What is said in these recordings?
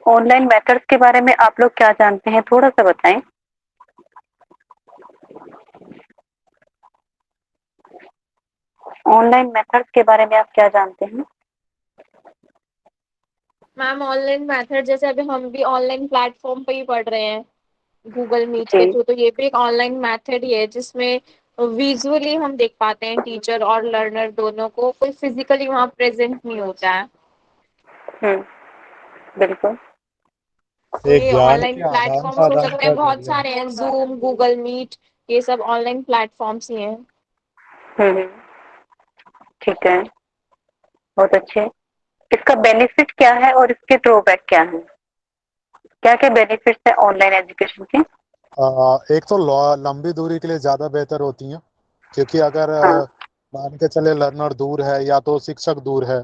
Online methods के बारे में आप लोग क्या जानते हैं, थोड़ा-सा बताएँ? ऑनलाइन मेथड्स के बारे में आप क्या जानते हैं? मैम ऑनलाइन मेथड जैसे अभी हम भी ऑनलाइन प्लेटफॉर्म पे ही पढ़ रहे हैं, गूगल मीट के जी। थ्रू, तो ये भी एक ऑनलाइन मेथड ही है जिसमें विजुअली हम देख पाते हैं टीचर और लर्नर दोनों को, कोई फिजिकली वहाँ प्रेजेंट नहीं होता है। हुँ, बिल्कुल। तो एक ये ज्ञान ऑनलाइन के आदान प्लेटफॉर्म्स हो प्रदान सकते का हैं, बहुत जरिया। सारे हैं, जूम, गूगल मीट, ये सब ऑनलाइन प्लेटफॉर्म्स ही हैं। हुँ, हुँ, ठीक है, बहुत अच्छे। इसका बेनिफिट क्या है और इसके ड्रॉबैक क्या हैं? क्या-क्या बेनिफिट्स हैं ऑनलाइन एजुकेशन के? एक तो लंबी दूरी के लिए ज़्यादा बेहतर होती हैं, क्योंकि अगर हाँ, मान के चले लर्नर दूर है या तो शिक्षक दूर है,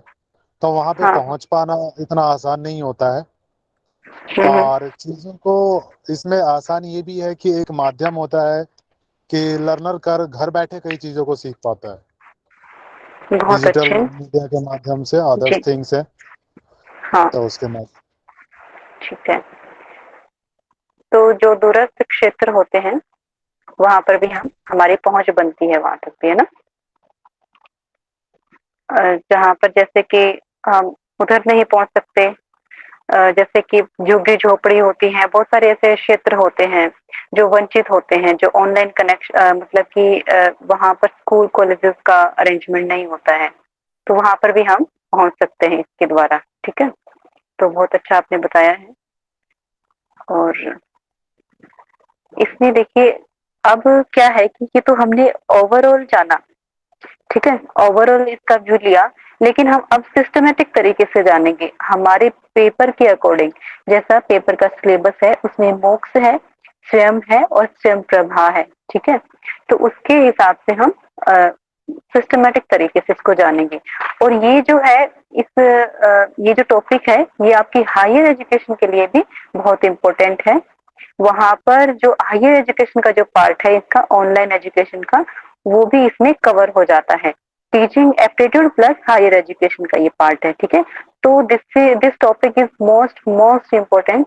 तो वहाँ पे हाँ। पहुँच पाना इतना आसान नहीं होता है। हुँ, हुँ। और चीज़ों को इसमें आसान ये भी है कि एक माध्यम होता है कि लर्नर कर घर बैठे कई चीज़ों को सीख पाता है, बहुत डिजिटल अच्छे। मीडिया के माध्यम से, अदर्स जी, थिंग्स है, हाँ, तो उसके माध्यम। ठीक है। तो जो दूरस्थ क्षेत्र होते हैं, वहाँ पर भी हम हमारी पहुँच बनती है वहाँ तक भी, है ना? जहाँ पर जैसे कि हम उधर नहीं पहुँच सकते, जैसे कि झुग्गी-झोपड़ी होती हैं, बहुत सारे ऐसे क्षेत्र होते हैं, जो वंचित होते हैं, जो ऑनलाइन मतलब कि वहाँ पर स्कूल कॉलेजेस का अरेंजमेंट नहीं होता है, तो वहाँ पर भी हम पहुँच सकते हैं इसके द्वारा, ठीक है? तो बहुत अच्छा आपने बताया है। और इसमें देखिए, अब क्या है कि ये तो हमने ओवरऑल जाना, ठीक है? ओवरऑल इसका व्यू लिया, लेकिन हम अब सिस्टमैटिक तरीके से जानेंगे, हमारे पेपर के अकॉर्डिंग। जैसा पेपर का सिलेबस है, उसमें मॉक्स है, स्वयं है और स्वयं प्रभा है, ठीक है? तो उसके हिसाब से हम सिस्टमैटिक तरीके से इसको जानेंगे। और ये जो है, ये जो टॉपिक है, ये आपकी हायर एजुकेशन के लिए भी बहुत इम्पोर्टेंट है। वहाँ पर जो हायर एजुकेशन का जो पार्ट है इसका, ऑनलाइन एजुकेशन का, वो भी इसमें कवर हो जाता है। Teaching aptitude plus higher education का ये पार्ट है, ठीक है? तो this topic is most most important.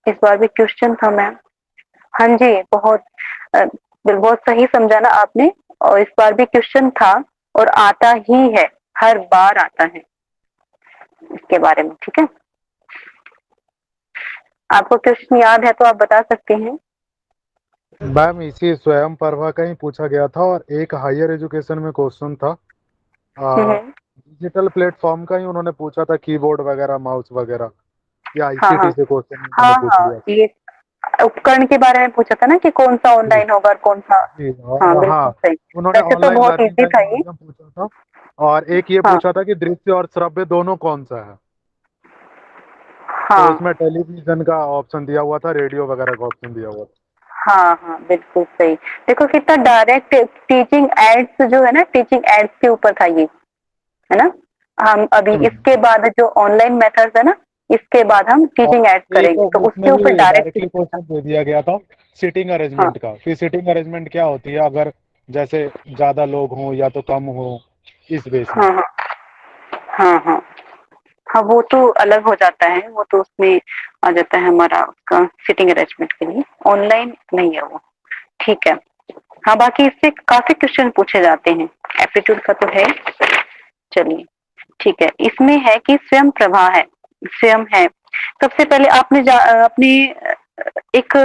इस बार भी क्वेश्चन था मैम। हाँ जी, बहुत सही समझा ना आपने। और इस बार भी क्वेश्चन था, और आता ही है, हर बार आता है इसके बारे में, ठीक है? आपको क्वेश्चन याद है तो आप बता सकते हैं। मैम इसी स्वयं प्रभा का ही पूछा गया था, और एक हायर एजुकेशन में क्वेश्चन था, हम्म। डिजिटल प्लेटफॉर्म का ही उन्होंने पूछा था, कीबोर्ड वगैरह, माउस वगैरह, या हाँ, आईसीटी हाँ। से क्वेश्चन उन्होंने हाँ, पूछ हाँ, लिया। ये उपकरण के बारे में पूछा था ना कि कौन सा जी ऑनलाइन होगा और कौन सा। जी। हाँ, और हाँ, बिल्कुल सही। उन्होंने वैसे तो ऑनलाइन बहुत लर्निंग इजी का ही था ये। माध्यम पूछा था, और एक ये हाँ, पूछा था कि दृश्य और श्रव्य दोनों कौन सा है। तो हाँ, उसमें टेलीविजन का ऑप्शन दिया हुआ था, रेडियो वगैरह का ऑप्शन दिया हुआ था। हाँ, हाँ, बिल्कुल सही। देखो कितना डायरेक्ट टीचिंग एड्स जो है ना, टीचिंग एड्स के ऊपर था ये, है ना? हम अभी इसके बाद जो ऑनलाइन मेथड्स है ना, इसके बाद हम टीचिंग एड्स और एक करेंगे, तो उसके उसमें ऊपर भी डायरेक्ट डायरेक्टली टीचिंग था। क्वेश्चन दे दिया गया था सीटिंग हाँ, अरेंजमेंट का, कि सीटिंग अरेंजमेंट क्या होती है अगर जैसे ज्यादा लोग हों या तो कम हो, इस बेस में। हाँ, हाँ, हाँ, हाँ। हाँ, वो तो अलग हो जाता है, वो तो उसमें आ जाता है हमारा उसका सिटिंग अरेंजमेंट के लिए, ऑनलाइन नहीं है वो, ठीक है? हाँ, बाकी इससे काफी क्वेश्चन पूछे जाते हैं, एप्टीट्यूड का तो है। चलिए, ठीक है। इसमें है कि स्वयं प्रभा है, स्वयं है। सबसे पहले आपने एक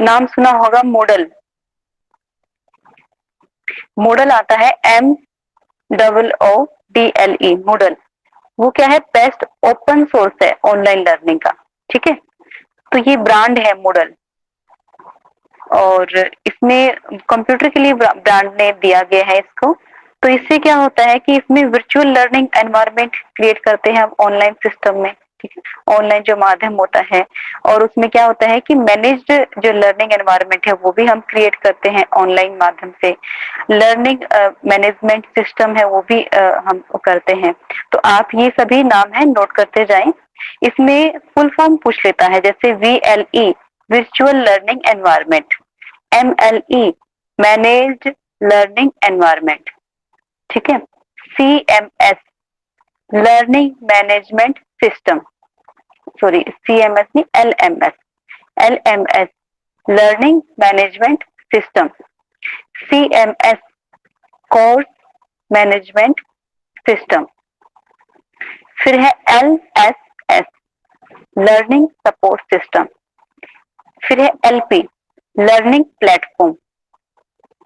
नाम सुना होगा, मॉडल। मॉडल आता है MOODLE, मॉडल। वो क्या है? बेस्ट ओपन सोर्स है ऑनलाइन लर्निंग का, ठीक है? तो ये ब्रांड है मॉडल। और इसमें कंप्यूटर के लिए ब्रांड नेम दिया गया है इसको। तो इससे क्या होता है कि इसमें वर्चुअल लर्निंग एनवायरनमेंट क्रिएट करते हैं हम ऑनलाइन सिस्टम में, ठीक है? ऑनलाइन जो माध्यम होता है, और उसमें क्या होता है कि मैनेज्ड जो लर्निंग एनवायरनमेंट है वो भी हम क्रिएट करते हैं ऑनलाइन माध्यम से। लर्निंग मैनेजमेंट सिस्टम है वो भी हम करते हैं। तो आप ये सभी नाम है नोट करते जाएं। इसमें फुल फॉर्म पूछ लेता है, जैसे VLE virtual learning environment, MLE managed learning environment, ठीक है? CMS learning management system, sorry CMS नहीं, LMS, learning management system. CMS, course management system. फिर है LSS, लर्निंग सपोर्ट सिस्टम। फिर है LP, लर्निंग प्लेटफॉर्म।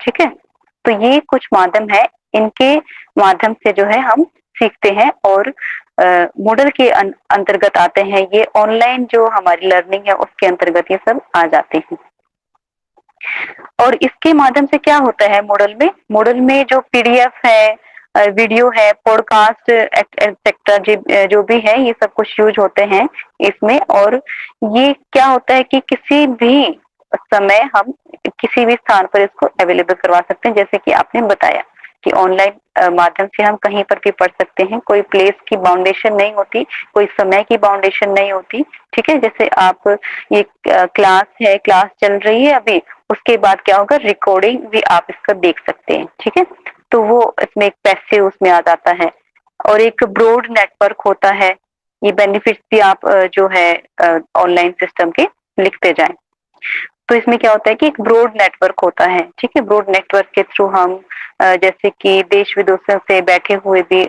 ठीक है, तो ये कुछ माध्यम है, इनके माध्यम से जो है हम सीखते हैं और मॉडल के अंतर्गत आते हैं। ये ऑनलाइन जो हमारी लर्निंग है उसके अंतर्गत ये सब आ जाते हैं। और इसके माध्यम से क्या होता है मॉडल में जो PDF है, वीडियो है, पॉडकास्ट एक्सेट्रा जो भी है, ये सब कुछ यूज होते हैं इसमें। और ये क्या होता है कि किसी भी समय हम किसी भी स्थान पर इसको अवेलेबल करवा सकते हैं। जैसे कि आपने बताया कि ऑनलाइन माध्यम से हम कहीं पर भी पढ़ सकते हैं, कोई प्लेस की बाउंडेशन नहीं होती, कोई समय की बाउंडेशन नहीं होती। ठीक है, जैसे आप ये क्लास है, क्लास चल रही है अभी, उसके बाद क्या होगा, रिकॉर्डिंग भी आप इसका देख सकते हैं। ठीक है, तो वो इसमें एक पैसिव उसमें आ जाता है। और एक ब्रॉड नेटवर्क होता है, ये बेनिफिट्स भी आप जो है ऑनलाइन सिस्टम के लिखते जाएं। तो इसमें क्या होता है कि एक ब्रॉड नेटवर्क होता है। ठीक है, ब्रॉड नेटवर्क के थ्रू हम जैसे कि देश विदेशों से बैठे हुए भी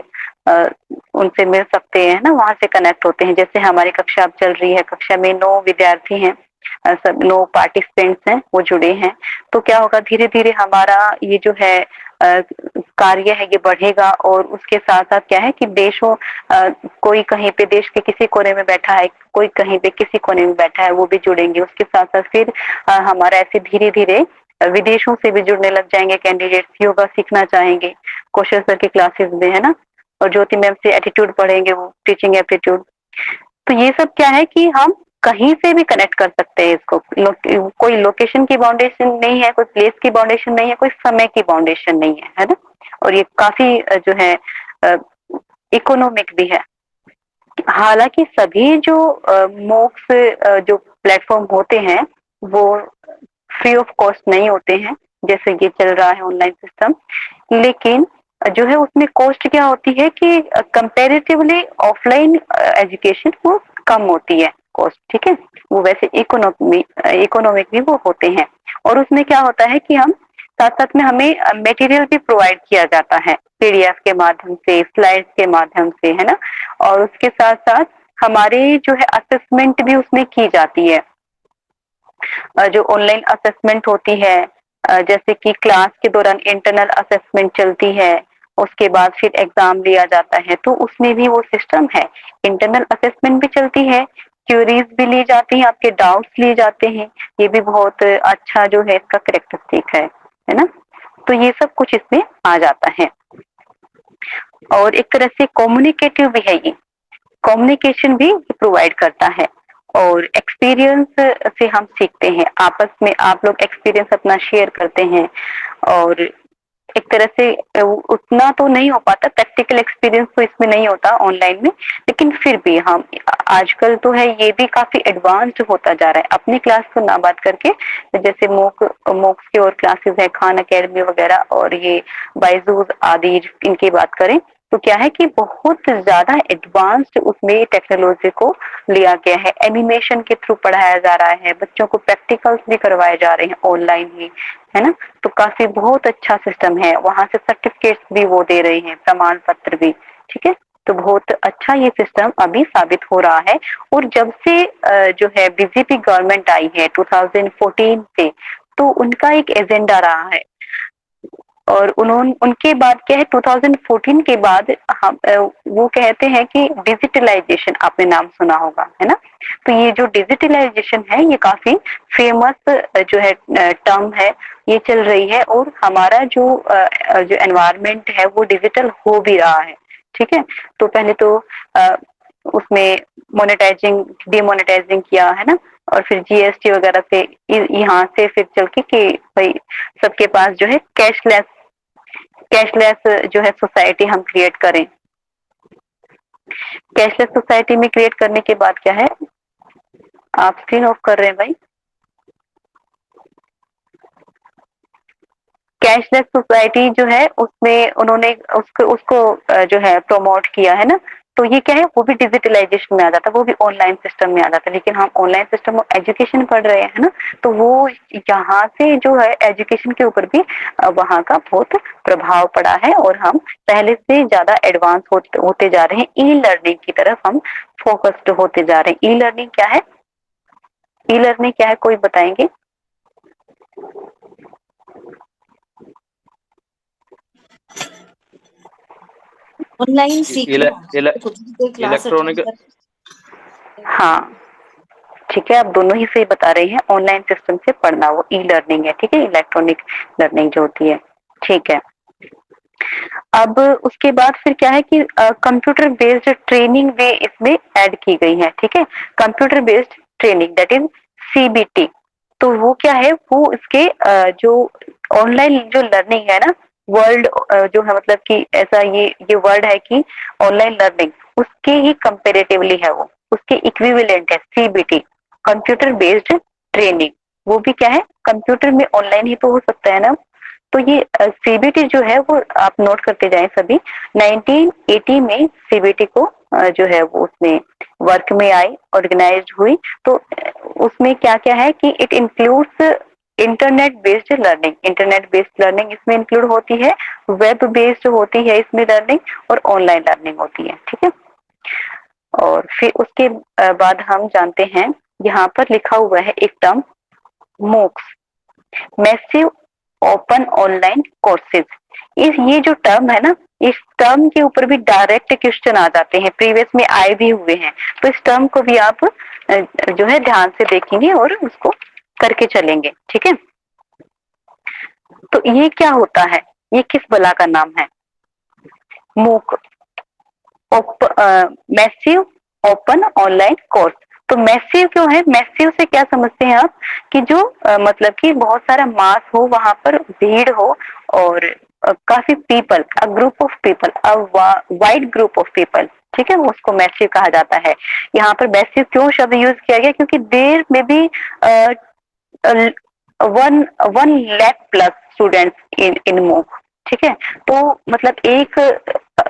उनसे मिल सकते हैं ना, वहां से कनेक्ट होते हैं। जैसे हमारी कक्षा अब चल रही है, कक्षा में 9 विद्यार्थी हैं, सब 9 पार्टिसिपेंट्स हैं, वो जुड़े हैं। तो क्या होगा, धीरे धीरे हमारा ये जो है कार्य है ये बढ़ेगा। और उसके साथ साथ क्या है कि देशों कोई कहीं पे देश के किसी कोने में बैठा है, कोई कहीं पे किसी कोने में बैठा है, वो भी जुड़ेंगे। उसके साथ साथ फिर हमारा ऐसे धीरे धीरे विदेशों से भी जुड़ने लग जाएंगे कैंडिडेट्स, योगा सीखना चाहेंगे, कौशल सर की क्लासेस में, है ना। और ज्योति मैम से एटीट्यूड पढ़ेंगे, वो टीचिंग एप्टीट्यूड। तो ये सब क्या है कि हम कहीं से भी कनेक्ट कर सकते हैं इसको। कोई लोकेशन की बाउंडेशन नहीं है, कोई प्लेस की बाउंडेशन नहीं है, कोई समय की बाउंडेशन नहीं है ना। और ये काफी जो है इकोनॉमिक भी है। हालांकि सभी जो मोक्स जो प्लेटफॉर्म होते हैं वो फ्री ऑफ कॉस्ट नहीं होते हैं, जैसे ये चल रहा है ऑनलाइन सिस्टम। लेकिन जो है उसमें कॉस्ट क्या होती है कि कंपैरेटिवली ऑफलाइन एजुकेशन वो कम होती है कॉस्ट। ठीक है, वो वैसे इकोनॉमिक भी वो होते हैं। और उसमें क्या होता है कि हम साथ साथ में हमें मटेरियल भी प्रोवाइड किया जाता है, PDF के माध्यम से, स्लाइड्स के माध्यम से, है ना। और उसके साथ साथ हमारे जो है असेसमेंट भी उसमें की जाती है। जो ऑनलाइन असेसमेंट होती है, जैसे कि क्लास के दौरान इंटरनल असेसमेंट चलती है, उसके बाद फिर एग्जाम लिया जाता है, तो उसमें भी वो सिस्टम है। इंटरनल असेसमेंट भी चलती है, क्यूरीज भी ली जाती हैं, आपके डाउट्स लिए जाते हैं। ये भी बहुत अच्छा जो है इसका करेक्टरिस्टिक है ना। तो ये सब कुछ इसमें आ जाता है। और एक तरह से कम्युनिकेटिव भी है, ये कम्युनिकेशन भी प्रोवाइड करता है। और एक्सपीरियंस से हम सीखते हैं, आपस में आप लोग एक्सपीरियंस अपना शेयर करते हैं। और एक तरह से उतना तो नहीं हो पाता, प्रैक्टिकल एक्सपीरियंस तो इसमें नहीं होता ऑनलाइन में, लेकिन फिर भी हम आजकल तो है ये भी काफी एडवांस्ड होता जा रहा है। अपनी क्लास को ना बात करके, जैसे मोक्स की और क्लासेस है, खान अकेडमी वगैरह और ये बायजूस आदि, इनकी बात करें तो क्या है कि बहुत ज्यादा एडवांस्ड उसमें टेक्नोलॉजी को लिया गया है। एनिमेशन के थ्रू पढ़ाया जा रहा है, बच्चों को प्रैक्टिकल्स भी करवाए जा रहे हैं ऑनलाइन ही, है ना। तो काफी बहुत अच्छा सिस्टम है, वहां से सर्टिफिकेट्स भी वो दे रहे हैं, प्रमाण पत्र भी। ठीक है, तो बहुत अच्छा ये सिस्टम अभी साबित हो रहा है। और जब से जो है बीजेपी गवर्नमेंट आई है 2014 से, तो उनका एक एजेंडा रहा है। और उनके बाद क्या है, 2014 के बाद हम वो कहते हैं कि डिजिटलाइजेशन, आपने नाम सुना होगा, है ना। तो ये जो डिजिटलाइजेशन है ये काफी फेमस जो है टर्म है, ये चल रही है। और हमारा जो एनवायरनमेंट है वो डिजिटल हो भी रहा है। ठीक है, तो पहले तो उसमें मोनेटाइजिंग डिमोनेटाइजिंग किया, है ना। और फिर GST वगैरह से यहाँ से फिर चल के कि भाई सबके पास जो है कैशलेस जो है सोसाइटी हम क्रिएट करें। कैशलेस सोसाइटी में क्रिएट करने के बाद क्या है, आप स्क्रीन ऑफ कर रहे हैं भाई। कैशलेस सोसाइटी जो है उसमें उन्होंने उसको जो है प्रमोट किया, है ना। तो ये क्या है, वो भी डिजिटलाइजेशन में आ जाता है, वो भी ऑनलाइन सिस्टम में आ जाता है। लेकिन हम ऑनलाइन सिस्टम में एजुकेशन पढ़ रहे हैं ना, तो वो यहाँ से जो है एजुकेशन के ऊपर भी वहाँ का बहुत प्रभाव पड़ा है, और हम पहले से ज्यादा एडवांस होते जा रहे हैं। ई लर्निंग की तरफ हम फोकस्ड होते जा रहे हैं। ई लर्निंग क्या है? ई लर्निंग क्या है, कोई बताएंगे? ऑनलाइन सीखना, खुद से क्लास इलेक्ट्रॉनिक अटेंड कर। हाँ ठीक है, आप दोनों ही सही बता रहे हैं। ऑनलाइन सिस्टम से पढ़ना वो ई लर्निंग है, ठीक है, इलेक्ट्रॉनिक लर्निंग जो होती है, ठीक है। अब उसके बाद फिर क्या है कि कंप्यूटर बेस्ड ट्रेनिंग भी इसमें ऐड की गई है, ठीक है। Computer based training that is CBT. तो वो क्या है, वो इसके जो ऑनलाइन जो लर्निंग है ना, वर्ल्ड जो है, मतलब कि ऐसा ये वर्ड है कि ऑनलाइन लर्निंग उसके ही कंपेरेटिवली है, वो उसके इक्विवेलेंट है सीबीटी, कंप्यूटर बेस्ड ट्रेनिंग। वो भी क्या है, कंप्यूटर में ऑनलाइन ही तो हो सकता है ना। तो ये सीबीटी जो है वो आप नोट करते जाएं सभी। 1980 में सीबीटी को जो है वो उसमें वर्क में आई, ऑर्गेनाइज्ड हुई। तो उसमें क्या क्या है कि it includes internet based learning. Internet based learning इसमें इंक्लूड होती है, वेब बेस्ड होती है इसमें लर्निंग, और ऑनलाइन लर्निंग होती है, ठीक है। और फिर उसके बाद हम जानते हैं, यहाँ पर लिखा हुआ है एक term MOOCs, massive open online courses. ये जो टर्म है ना, इस टर्म के ऊपर भी डायरेक्ट क्वेश्चन आ जाते हैं, प्रीवियस में आए भी हुए हैं। तो इस टर्म को भी आप जो है ध्यान से देखेंगे और उसको करके चलेंगे, ठीक है। तो ये क्या होता है, ये किस बला का नाम है? मूक, मैसिव ओपन ऑनलाइन कोर्स। तो मैसिव क्यों है? मैसिव से क्या समझते हैं आप कि जो मतलब कि बहुत सारा मास हो, वहां पर भीड़ हो, और काफी people, a group of people, a wide group of people, ठीक है, उसको मैसिव कहा जाता है। यहाँ पर मैसिव क्यों शब्द यूज किया गया? क्योंकि देर में भी 1 लाख प्लस स्टूडेंट्स इन मूक, ठीक है। तो मतलब 1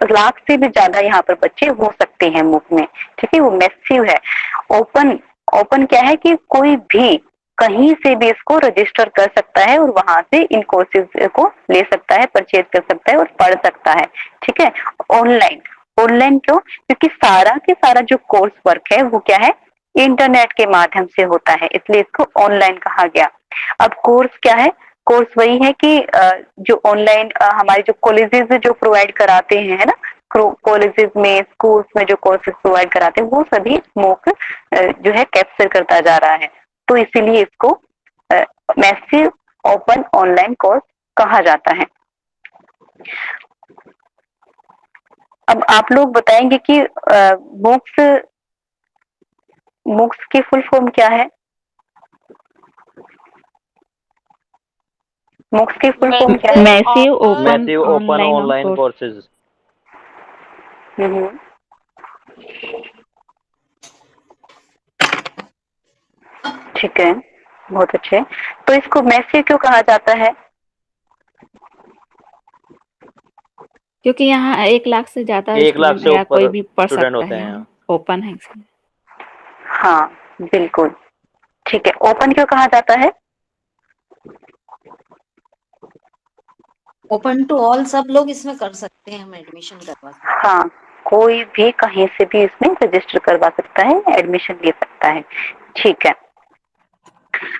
लाख से भी ज्यादा यहाँ पर बच्चे हो सकते हैं मूक में, ठीक है, वो मैसिव है। ओपन, ओपन क्या है कि कोई भी कहीं से भी इसको रजिस्टर कर सकता है और वहां से इन कोर्सेज को ले सकता है, परचेज कर सकता है और पढ़ सकता है, ठीक है। ऑनलाइन, ऑनलाइन क्यों? क्योंकि सारा के सारा जो कोर्स वर्क है वो क्या है, इंटरनेट के माध्यम से होता है, इसलिए इसको ऑनलाइन कहा गया। अब कोर्स क्या है? कोर्स वही है कि जो ऑनलाइन हमारे जो कॉलेजेस जो प्रोवाइड कराते हैं, है ना, कॉलेजेस में, स्कूल्स में जो कोर्सेज प्रोवाइड कराते हैं, वो सभी मूक जो है कैप्चर करता जा रहा है। तो इसीलिए इसको मैसिव ओपन ऑनलाइन कोर्स कहा जाता है। अब आप लोग बताएंगे कि मूक्स, मूक्स की फुल फॉर्म क्या है? मूक्स की फुल फॉर्म क्या है? Massive massive open online online courses. हम्म, ठीक है, बहुत अच्छे। तो इसको मैसिव क्यों कहा जाता है? क्योंकि यहाँ 1 लाख से ज्यादा 1 लाख स्टूडेंट से या कोई ऊपर भी पढ़ स्टूडेंट सकता होते है, हैं यहाँ यहाँ। ओपन है इसलिए। हाँ बिल्कुल, ठीक है। ओपन क्यों कहा जाता है? ओपन टू ऑल, सब लोग इसमें कर सकते हैं, हम एडमिशन करवा सकते हैं। हाँ, कोई भी कहीं से भी इसमें रजिस्टर करवा सकता है, एडमिशन ले सकता है, ठीक है।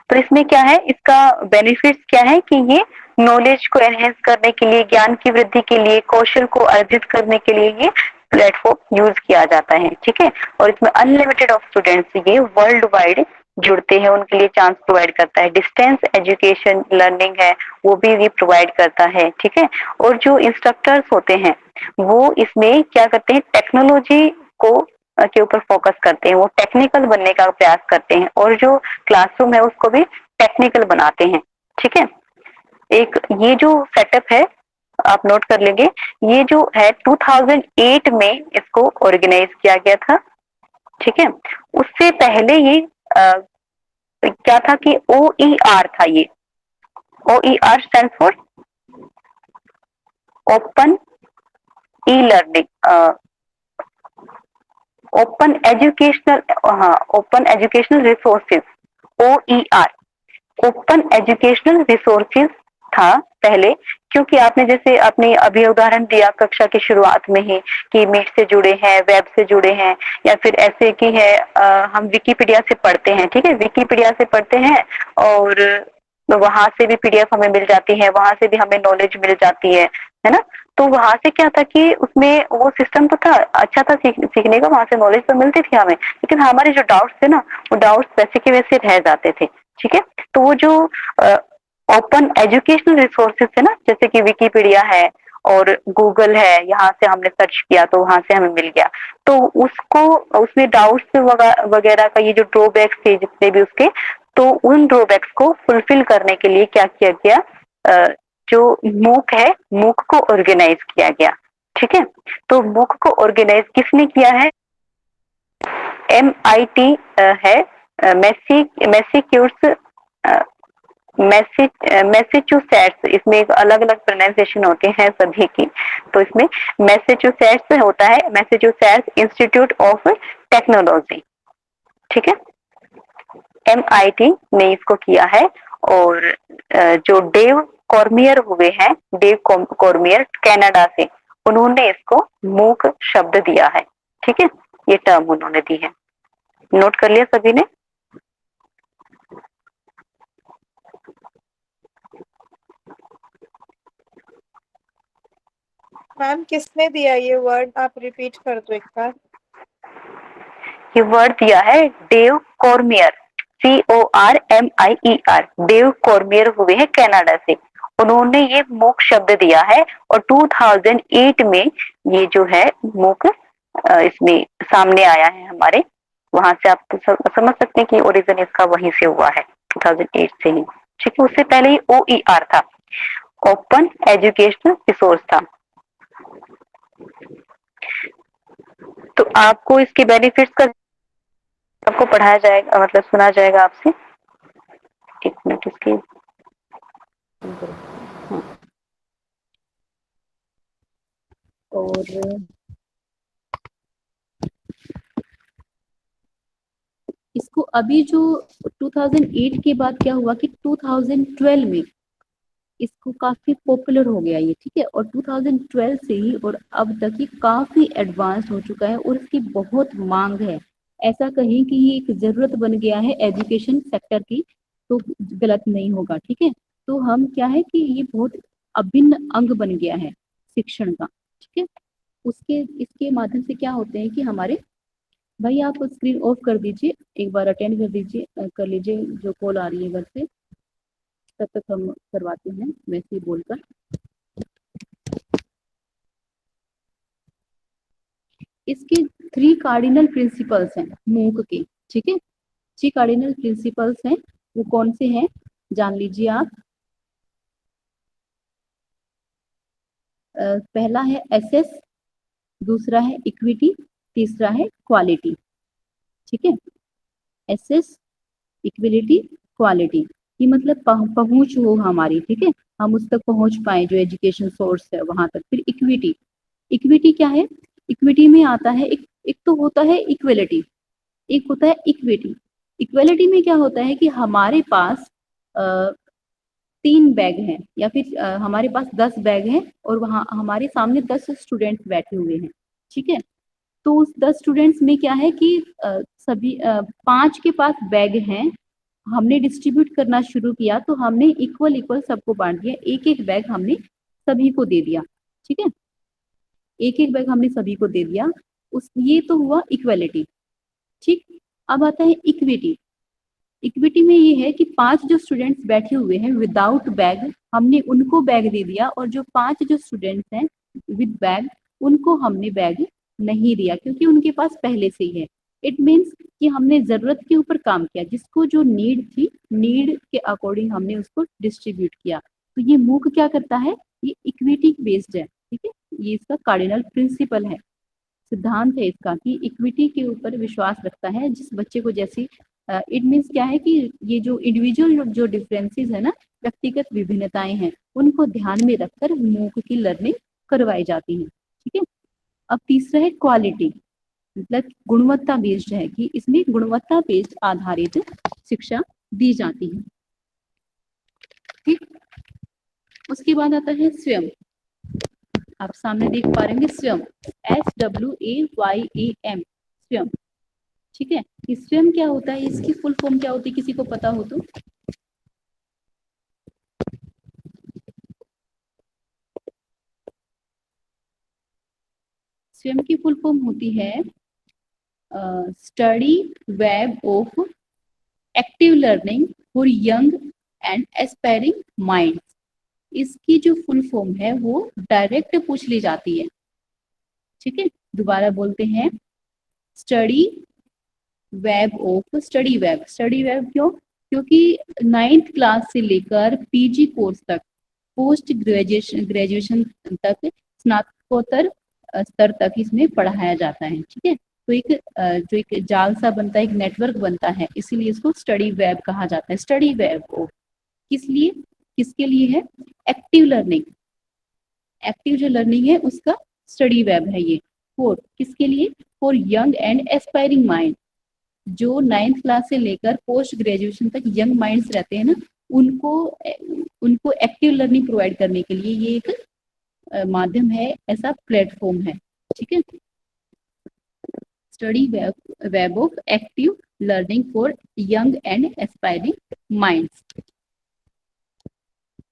तो इसमें क्या है, इसका बेनिफिट्स क्या है कि ये नॉलेज को एनहेंस करने के लिए, ज्ञान की वृद्धि के लिए, कौशल को अर्जित करने के लिए ये प्लेटफॉर्म यूज किया जाता है, ठीक है। और इसमें अनलिमिटेड ऑफ स्टूडेंट्स ये वर्ल्ड वाइड जुड़ते हैं, उनके लिए चांस प्रोवाइड करता है। डिस्टेंस एजुकेशन लर्निंग है वो भी ये प्रोवाइड करता है, ठीक है। और जो इंस्ट्रक्टर्स होते हैं वो इसमें क्या करते हैं, टेक्नोलॉजी को के ऊपर फोकस करते हैं, वो टेक्निकल बनने का प्रयास करते हैं, और जो क्लासरूम है उसको भी टेक्निकल बनाते हैं, ठीक है। एक ये जो सेटअप है आप नोट कर लेंगे, ये जो है 2008 में इसको ऑर्गेनाइज किया गया था, ठीक है। उससे पहले ये क्या था कि OER था, ये OER stand for open e learning, open educational, हाँ, open educational resources, OER, open educational resources था पहले। क्योंकि आपने जैसे आपने अभी उदाहरण दिया कक्षा की शुरुआत में ही कि मीट से जुड़े हैं, वेब से जुड़े हैं, या फिर ऐसे की है हम विकिपीडिया से पढ़ते हैं, ठीक है, विकिपीडिया से पढ़ते हैं और वहां से भी PDF हमें मिल जाती है, वहां से भी हमें नॉलेज मिल जाती है ना। तो वहां से क्या था कि उसमें वो सिस्टम तो था, अच्छा था सीखने का, वहां से नॉलेज तो मिलती थी हमें, लेकिन हमारे जो डाउट्स थे ना, वो डाउट्स वैसे के वैसे रह जाते थे, ठीक है। तो वो जो ओपन एजुकेशनल रिसोर्सेज है ना, जैसे कि विकिपीडिया है और गूगल है, यहाँ से हमने सर्च किया तो वहां से हमें मिल गया। तो उसको, उसमें डाउट्स वगैरह का ये जो ड्रॉबैक्स थे जितने भी उसके, तो उन ड्रॉबैक्स को फुलफिल करने के लिए क्या किया गया, जो मूक है, मूक को ऑर्गेनाइज किया गया, ठीक है। तो मूक को ऑर्गेनाइज किसने किया है? MIT है, मैसेच्यूसेट्स, मैसेच्यूसेट्स, इसमें अलग अलग प्रोनाउंसिएशन होते हैं सभी की, तो इसमें मैसेच्यूसेट्स होता है, मैसेच्यूसेट्स इंस्टीट्यूट ऑफ टेक्नोलॉजी, ठीक है। MIT ने इसको किया है। और जो डेव कॉर्मियर हुए हैं, डेव कॉर्मियर कनाडा से, उन्होंने इसको मूक शब्द दिया है, ठीक है, ये टर्म उन्होंने दी है। नोट कर लिया सभी ने? मैम किसने दिया ये वर्ड, आप रिपीट कर दो एक बार। ये वर्ड दिया है Dave Cormier, CORMIER, Dave Cormier हुए हैं कनाडा से, उन्होंने ये मूक शब्द दिया है। और 2008 में ये जो है मूक इसमें सामने आया है हमारे, वहां से आप समझ सकते हैं कि ओरिजिन इसका वहीं से हुआ है, 2008 से ही, ठीक है। उससे पहले ही OER था, ओपन एजुकेशनल रिसोर्स था। तो आपको इसके बेनिफिट्स का आपको पढ़ाया जाएगा, मतलब सुना जाएगा आपसे। एक मिनट इसकी, और इसको अभी जो 2008 के बाद क्या हुआ कि 2012 में इसको काफी पॉपुलर हो गया ये, ठीक है। और 2012 से ही और अब तक ये काफी एडवांस हो चुका है और इसकी बहुत मांग है। ऐसा कहें कि ये एक जरूरत बन गया है एजुकेशन सेक्टर की, तो गलत नहीं होगा, ठीक है। तो हम क्या है कि ये बहुत अभिन्न अंग बन गया है शिक्षण का, ठीक है। उसके इसके माध्यम से क्या होते हैं कि हमारे, भाई आप स्क्रीन ऑफ कर दीजिए, एक बार अटेंड कर दीजिए, कर लीजिए, जो कॉल आ रही है घर से, तब तक हम करवाते हैं वैसे ही बोलकर। इसके 3 कार्डिनल प्रिंसिपल्स हैं मूक के, ठीक है। 3 कार्डिनल प्रिंसिपल्स हैं, वो कौन से हैं जान लीजिए आप। पहला है एसेस, दूसरा है इक्विटी, तीसरा है क्वालिटी, ठीक है। एसेस, इक्विलिटी, क्वालिटी, ये मतलब पहुंच हो हमारी, ठीक है, हम उस तक पहुंच पाए जो एजुकेशन सोर्स है वहां तक। फिर इक्विटी, इक्विटी क्या है? इक्विटी में आता है एक तो होता है इक्वलिटी, एक होता है इक्विटी। इक्वलिटी में क्या होता है कि हमारे पास 3 बैग हैं या फिर हमारे पास 10 बैग हैं और वहाँ हमारे सामने 10 स्टूडेंट्स बैठे हुए हैं, ठीक है। तो उस 10 स्टूडेंट्स में क्या है कि सभी 5 के पास बैग हैं, हमने डिस्ट्रीब्यूट करना शुरू किया तो हमने इक्वल इक्वल सबको बांट दिया, एक एक बैग हमने सभी को दे दिया, ठीक है, एक एक बैग हमने सभी को दे दिया। ये तो हुआ इक्वलिटी, ठीक। अब आता है इक्विटी। इक्विटी में ये है कि 5 जो स्टूडेंट्स बैठे हुए हैं विदाउट बैग, हमने उनको बैग दे दिया, और जो 5 जो स्टूडेंट्स हैं विद बैग, उनको हमने बैग नहीं दिया क्योंकि उनके पास पहले से ही है। इट मीन्स कि हमने जरूरत के ऊपर काम किया, जिसको जो नीड थी, नीड के अकॉर्डिंग हमने उसको डिस्ट्रीब्यूट किया। तो ये मूक क्या करता है, ये इक्विटी बेस्ड है, ठीक है। ये इसका कार्डिनल प्रिंसिपल है, सिद्धांत है इसका कि इक्विटी के ऊपर विश्वास रखता है, जिस बच्चे को जैसी इट मीन्स क्या है कि ये जो इंडिविजुअल जो डिफरेंसेस है ना, व्यक्तिगत विभिन्नताएं हैं, उनको ध्यान में रखकर मूक की लर्निंग करवाई जाती है, ठीक है। अब तीसरा है क्वालिटी। मतलब गुणवत्ता बेस्ड है, कि इसमें गुणवत्ता बेस्ड आधारित शिक्षा दी जाती है। ठीक, उसके बाद आता है स्वयं। आप सामने देख पा रहे होंगे स्वयं, SWAYAM, स्वयं। ठीक है, इस स्वयं क्या होता है, इसकी फुल फॉर्म क्या होती है, किसी को पता हो तो? स्वयं की फुल फॉर्म होती है study web of active learning for young and aspiring mind. इसकी जो फुल फॉर्म है वो डायरेक्ट पूछ ली जाती है। ठीक है, दोबारा बोलते हैं, study web of, study web क्यों? क्योंकि 9th क्लास से लेकर पीजी कोर्स तक, पोस्ट ग्रेजुएशन तक, स्नातकोत्तर स्तर तक इसमें पढ़ाया जाता है। ठीक है, तो एक जो एक जाल सा बनता है, एक नेटवर्क बनता है, इसीलिए इसको स्टडी वेब कहा जाता है। स्टडी वेब ऑफ किस लिए, किसके लिए है? एक्टिव लर्निंग, एक्टिव जो लर्निंग है उसका स्टडी वेब है ये। फॉर किसके लिए? For young and aspiring mind, जो 9th क्लास से लेकर पोस्ट ग्रेजुएशन तक यंग माइंड्स रहते हैं ना, उनको एक्टिव लर्निंग प्रोवाइड करने के लिए ये एक माध्यम है, ऐसा प्लेटफॉर्म है। ठीक है, study web of active learning for young and aspiring minds.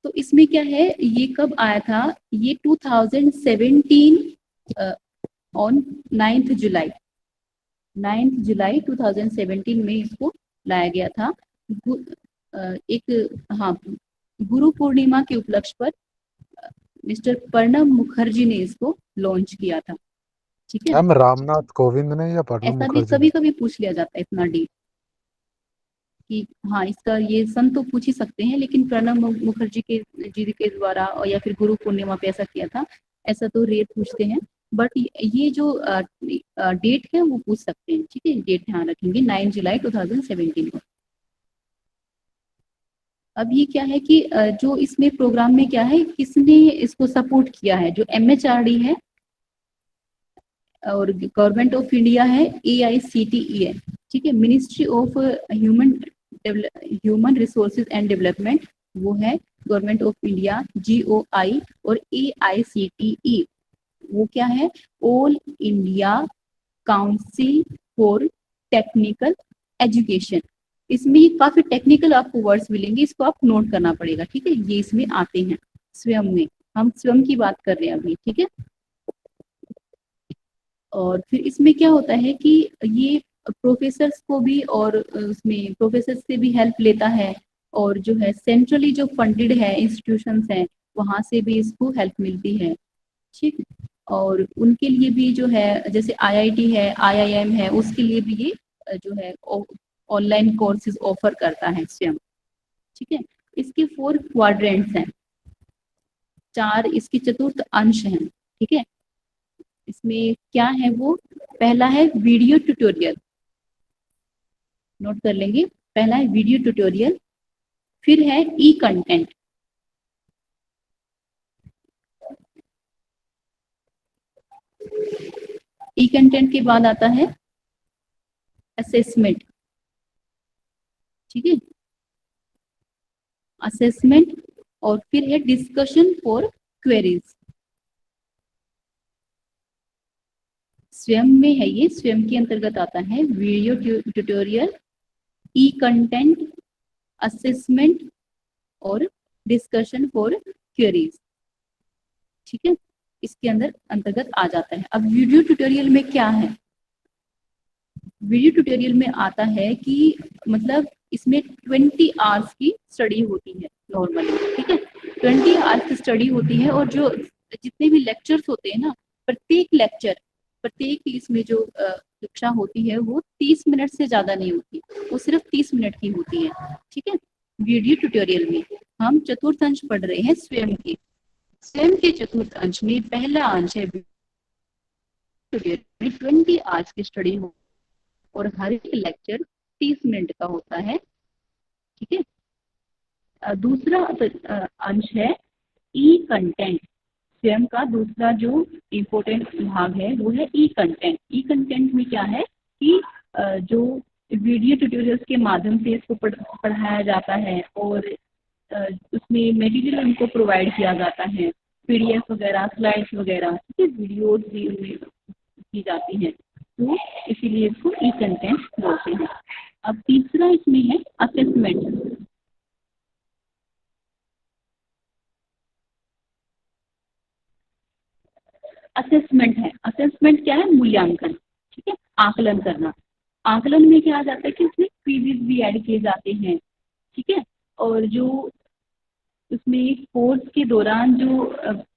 तो इसमें क्या है, ये कब आया था? ये 2017 ऑन 9th जुलाई 2017 में इसको लाया गया था। गुरु पूर्णिमा के उपलक्ष्य पर मिस्टर प्रणब मुखर्जी ने इसको लॉन्च किया था। ठीक है, मैम रामनाथ कोविंद ने या प्रणब ऐसा भी मुखर्जी कभी ने? कभी पूछ लिया जाता है इतना डीप कि हाँ, इसका ये सन तो पूछ ही सकते हैं, लेकिन प्रणब मुखर्जी के जी के द्वारा, और या फिर गुरु पूर्णिमा पे ऐसा किया था, ऐसा तो रेयर पूछते हैं। बट ये जो डेट है वो पूछ सकते हैं। ठीक है, डेट ध्यान रखेंगे, 9 जुलाई 2017 को। अब ये क्या है कि जो इसमें प्रोग्राम में क्या है, किसने इसको सपोर्ट किया है? जो MHRD है और गवर्नमेंट ऑफ इंडिया है, AICTE है। ठीक है, ministry of human resources and development, वो है गवर्नमेंट ऑफ इंडिया, GOI, और AICTE वो क्या है? All India council for technical education. इसमें काफी टेक्निकल आपको वर्ड्स मिलेंगे, इसको आप नोट करना पड़ेगा। ठीक है, ये इसमें आते हैं। स्वयं में हम स्वयं की बात कर रहे हैं अभी। ठीक है, और फिर इसमें क्या होता है कि ये प्रोफेसर्स को भी, और उसमें प्रोफेसर से भी हेल्प लेता है, और जो है सेंट्रली जो फंडेड है इंस्टीट्यूशंस हैं, वहां से भी इसको हेल्प मिलती है। ठीक, और उनके लिए भी जो है, जैसे IIT है, IIM है, उसके लिए भी ये जो है ऑनलाइन कोर्सेज ऑफर करता है स्वयं। ठीक है, इसके 4 क्वाड्रेंट्स हैं, 4 इसके चतुर्थ अंश हैं। ठीक है, इसमें क्या है वो? पहला है वीडियो ट्यूटोरियल, नोट कर लेंगे, पहला है वीडियो ट्यूटोरियल। फिर है ई कंटेंट, ई कंटेंट के बाद आता है असेसमेंट। ठीक है, असेसमेंट, और फिर है डिस्कशन फॉर क्वेरीज। स्वयं में है ये, स्वयं के अंतर्गत आता है वीडियो ट्यूटोरियल, ई कंटेंट, असेसमेंट और डिस्कशन फॉर क्वेरीज। ठीक है, इसके अंतर्गत आ जाता है। अब वीडियो ट्यूटोरियल में क्या है? वीडियो ट्यूटोरियल में आता है कि मतलब इसमें 20 आवर्स की स्टडी होती है नॉर्मली। ठीक है, 20 आवर्स की स्टडी होती है, और जो जितने भी लेक्चर्स होते हैं ना, प्रत्येक इसमें जो कक्षा होती है वो 30 मिनट से ज्यादा नहीं होती, वो सिर्फ 30 मिनट की होती है। ठीक है, वीडियो ट्यूटोरियल में हम चतुर्थ अंश पढ़ रहे हैं स्वयं के। स्वयं के चतुर्थ अंश में पहला अंश है 20 आवर्स की स्टडी हो, और हर एक लेक्चर 30 मिनट का होता है। ठीक है, दूसरा अंश है ई कंटेंट। स्वयं का दूसरा जो इम्पोर्टेंट भाग है वो है ई कंटेंट। ई कंटेंट में क्या है कि जो वीडियो ट्यूटोरियल्स के माध्यम से इसको पढ़ाया जाता है और उसमें मटेरियल उनको प्रोवाइड किया जाता है, पीडीएफ वगैरह, स्लाइड्स वगैरह, ठीक है, वीडियोज भी उनमें की जाती हैं, तो इसीलिए इसको ई कंटेंट बोलते हैं। अब तीसरा इसमें है असेसमेंट। असेसमेंट है, असेसमेंट क्या है? मूल्यांकन, ठीक है, आकलन करना। आकलन में क्या आ जाता है कि उसमें क्विज़ भी ऐड किए जाते हैं, ठीक है, और जो उसमें कोर्स के दौरान जो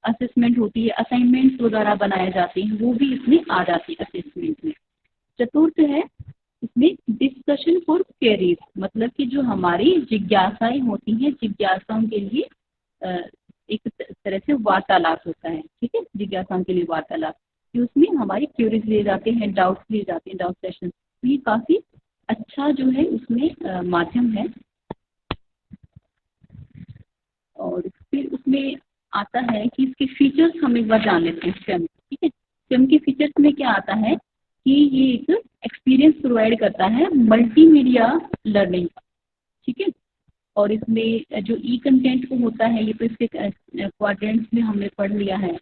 असेसमेंट होती है, असाइनमेंट्स वगैरह बनाए जाते हैं, वो भी इसमें आ जाती है असेसमेंट में। चतुर्थ है इसमें डिस्कशन फॉर क्वेरीज, मतलब कि जो हमारी जिज्ञासाएं होती हैं, जिज्ञासाओं के लिए एक तरह से वार्तालाप होता है, ठीक है, जिज्ञासाओं के लिए वार्तालाप, कि उसमें हमारी क्वेरीज लिए जाते हैं, डाउट्स लिए जाते हैं, डाउट सेशन। ये काफी अच्छा जो है उसमें माध्यम है। और फिर उसमें आता है कि इसके फीचर्स हम एक बार जान लेते हैं स्टेम, ठीक है। स्टेम के फीचर्स में क्या आता है कि ये एक एक्सपीरियंस प्रोवाइड करता है मल्टीमीडिया लर्निंग का, ठीक है। और इसमें जो ई कंटेंट को होता है, ये तो इसके क्वाड्रेंट्स में हमने पढ़ लिया है।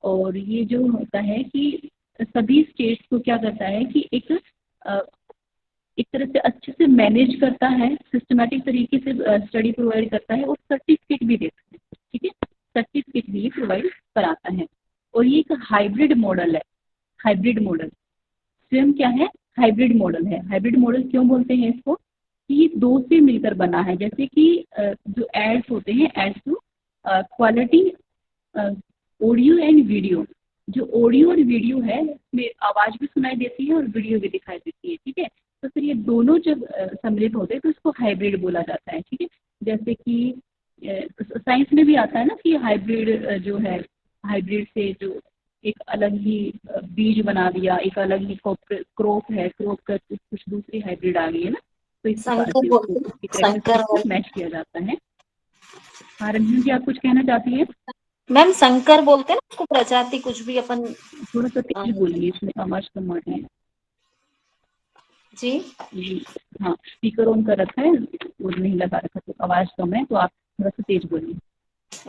और ये जो होता है कि सभी स्टेट्स को क्या करता है कि एक तरह से अच्छे से मैनेज करता है, सिस्टमेटिक तरीके से स्टडी प्रोवाइड करता है और सर्टिफिकेट भी देता है, ठीक है, सर्टिफिकेट भी प्रोवाइड कराता है। और ये एक हाइब्रिड मॉडल है। हाइब्रिड मॉडल स्वयं क्या है? हाइब्रिड मॉडल है। हाइब्रिड मॉडल क्यों बोलते हैं इसको? कि ये दो से मिलकर बना है। जैसे कि जो एड्स होते हैं, aids to quality audio and video, जो ऑडियो और वीडियो है उसमें आवाज भी सुनाई देती है और वीडियो भी दिखाई देती है, ठीक है। तो फिर ये दोनों जब सम्मिलित होते हैं तो इसको हाइब्रिड बोला जाता है, ठीक है। जैसे कि साइंस में भी आता है ना कि हाइब्रिड जो है, हाइब्रिड से जो एक अलग ही बीज बना दिया, एक अलग ही क्रॉप है, क्रॉप का कुछ दूसरी हाइब्रिड आ गई है ना, तो इस प्रकार से उसकी कैरेक्टरिस्टिक्स को मैच किया जाता है। हाँ रंजन जी, आप कुछ कहना चाहती है? मैम संकर बोलते हैं ना उसको, प्रजाति कुछ भी अपन। थोड़ा सा तेज बोलिए, इसमें आवाज कम आ रही है जी। हाँ, स्पीकर ऑन कर रखा है और नहीं लगा रखा तो आवाज कम है, तो आप थोड़ा सा तेज बोलिए।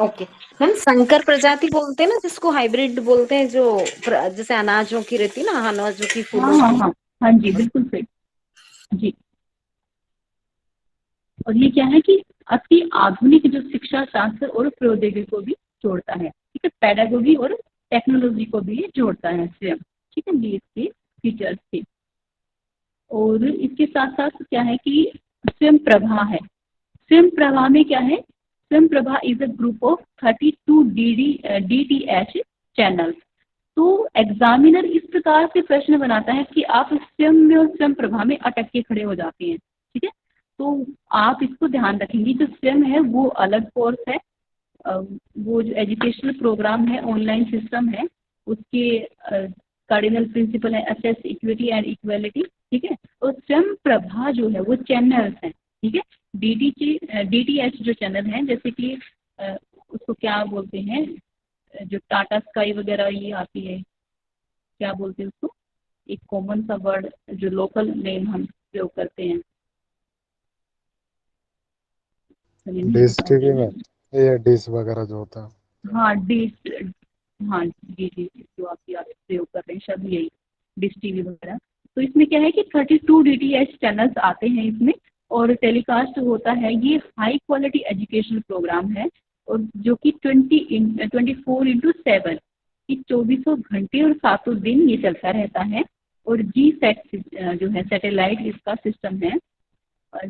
ओके मैम, संकर प्रजाति बोलते हैं ना जिसको, हाइब्रिड बोलते हैं, जो जैसे अनाजों की रहती है ना, अनाजों की, फूलों हाँ की। हाँ हाँ जी, बिल्कुल सही जी। और ये क्या है कि अति आधुनिक जो शिक्षा शास्त्र और प्रौद्योगिकी को भी जोड़ता है, ठीक है, पेडागोगी और टेक्नोलॉजी को भी जोड़ता है स्वयं, ठीक है जी, इसके फीचर्स के। और इसके साथ साथ क्या है कि स्वयं प्रभा है। स्वयं प्रभा में क्या है? स्वयं Prabha is a group of 32 DTH channels. तो एग्जामिनर इस प्रकार से प्रश्न बनाता है कि आप स्वयं में और स्वयं प्रभा में अटक के खड़े हो जाते हैं, ठीक है। तो आप इसको ध्यान रखेंगे, जो स्वयं है वो अलग कोर्स है, वो जो एजुकेशनल प्रोग्राम है, ऑनलाइन सिस्टम है, उसके कार्डिनल प्रिंसिपल है असेस, इक्विटी एंड इक्वालिटी, ठीक है। और स्वयं प्रभा जो है वो चैनल्स हैं, ठीक है। DTH जो चैनल है, जैसे कि उसको क्या बोलते हैं, जो टाटा स्काई वगैरह ये आती है, क्या बोलते हैं उसको, एक कॉमन सा वर्ड जो लोकल नेम हम प्रयोग करते हैं। डिश टीवी में ये डिश वगैरह जो होता है। हाँ डिश, हाँ जी जी, जो आप प्रयोग कर रहे हैं शब्द यही, डिश टीवी वगैरह। तो इसमें क्या है कि 32 DTH चैनल्स आते हैं इसमें, और टेलीकास्ट होता है। ये हाई क्वालिटी एजुकेशनल प्रोग्राम है, और जो कि 24/7 कि 24 घंटे और 7 दिन ये चलता रहता है। और GSAT जो है सैटेलाइट इसका सिस्टम है,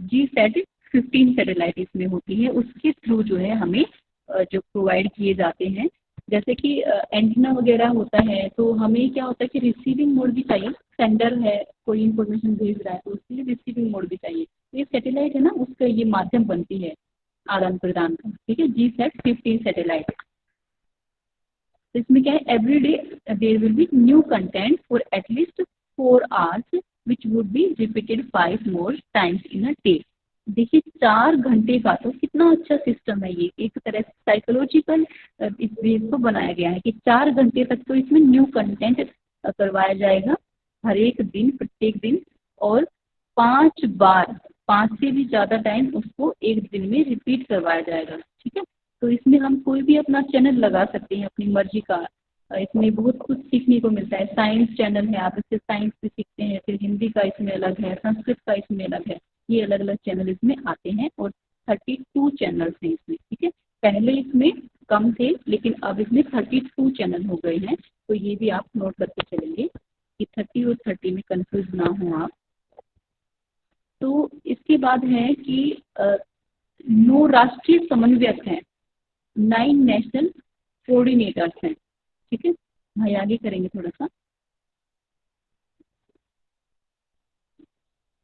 GSAT 15 सैटेलाइट इसमें होती है, उसके थ्रू जो है हमें जो प्रोवाइड किए जाते हैं। जैसे कि एंटीना वगैरह होता है, तो हमें क्या होता है कि रिसीविंग मोड भी चाहिए, सेंडर है कोई इंफॉर्मेशन भेज रहा है तो उसके लिए रिसीविंग मोड भी चाहिए। तो ये सैटेलाइट है ना, उसका ये माध्यम बनती है आदान प्रदान का, ठीक है, GSAT 15 सैटेलाइट। तो इसमें क्या है, every day there will be new content for at least 4 hours which would be repeated 5 more times in a day, देखिए 4 घंटे का तो कितना अच्छा सिस्टम है ये, एक तरह से साइकोलॉजिकल इस बेस को बनाया गया है कि 4 घंटे तक तो इसमें न्यू कंटेंट करवाया जाएगा हर एक दिन, प्रत्येक दिन, और 5 बार, 5 से भी ज़्यादा टाइम उसको एक दिन में रिपीट करवाया जाएगा। ठीक है, तो इसमें हम कोई भी अपना चैनल लगा सकते हैं अपनी मर्जी का। इसमें बहुत कुछ सीखने को मिलता है। साइंस चैनल है, आप इससे साइंस भी सीखते हैं, फिर हिंदी का इसमें अलग है, संस्कृत का इसमें अलग है, ये अलग अलग चैनल इसमें आते हैं, और 32 चैनल्स हैं इसमें। ठीक है, पहले इसमें कम थे लेकिन अब इसमें 32 चैनल हो गए हैं, तो ये भी आप नोट करके चलेंगे कि 30 और 30 में कंफ्यूज ना हो आप। तो इसके बाद है कि 9 राष्ट्रीय समन्वयक हैं, 9 नेशनल कोऑर्डिनेटर्स हैं। ठीक है, भाई आगे करेंगे थोड़ा सा।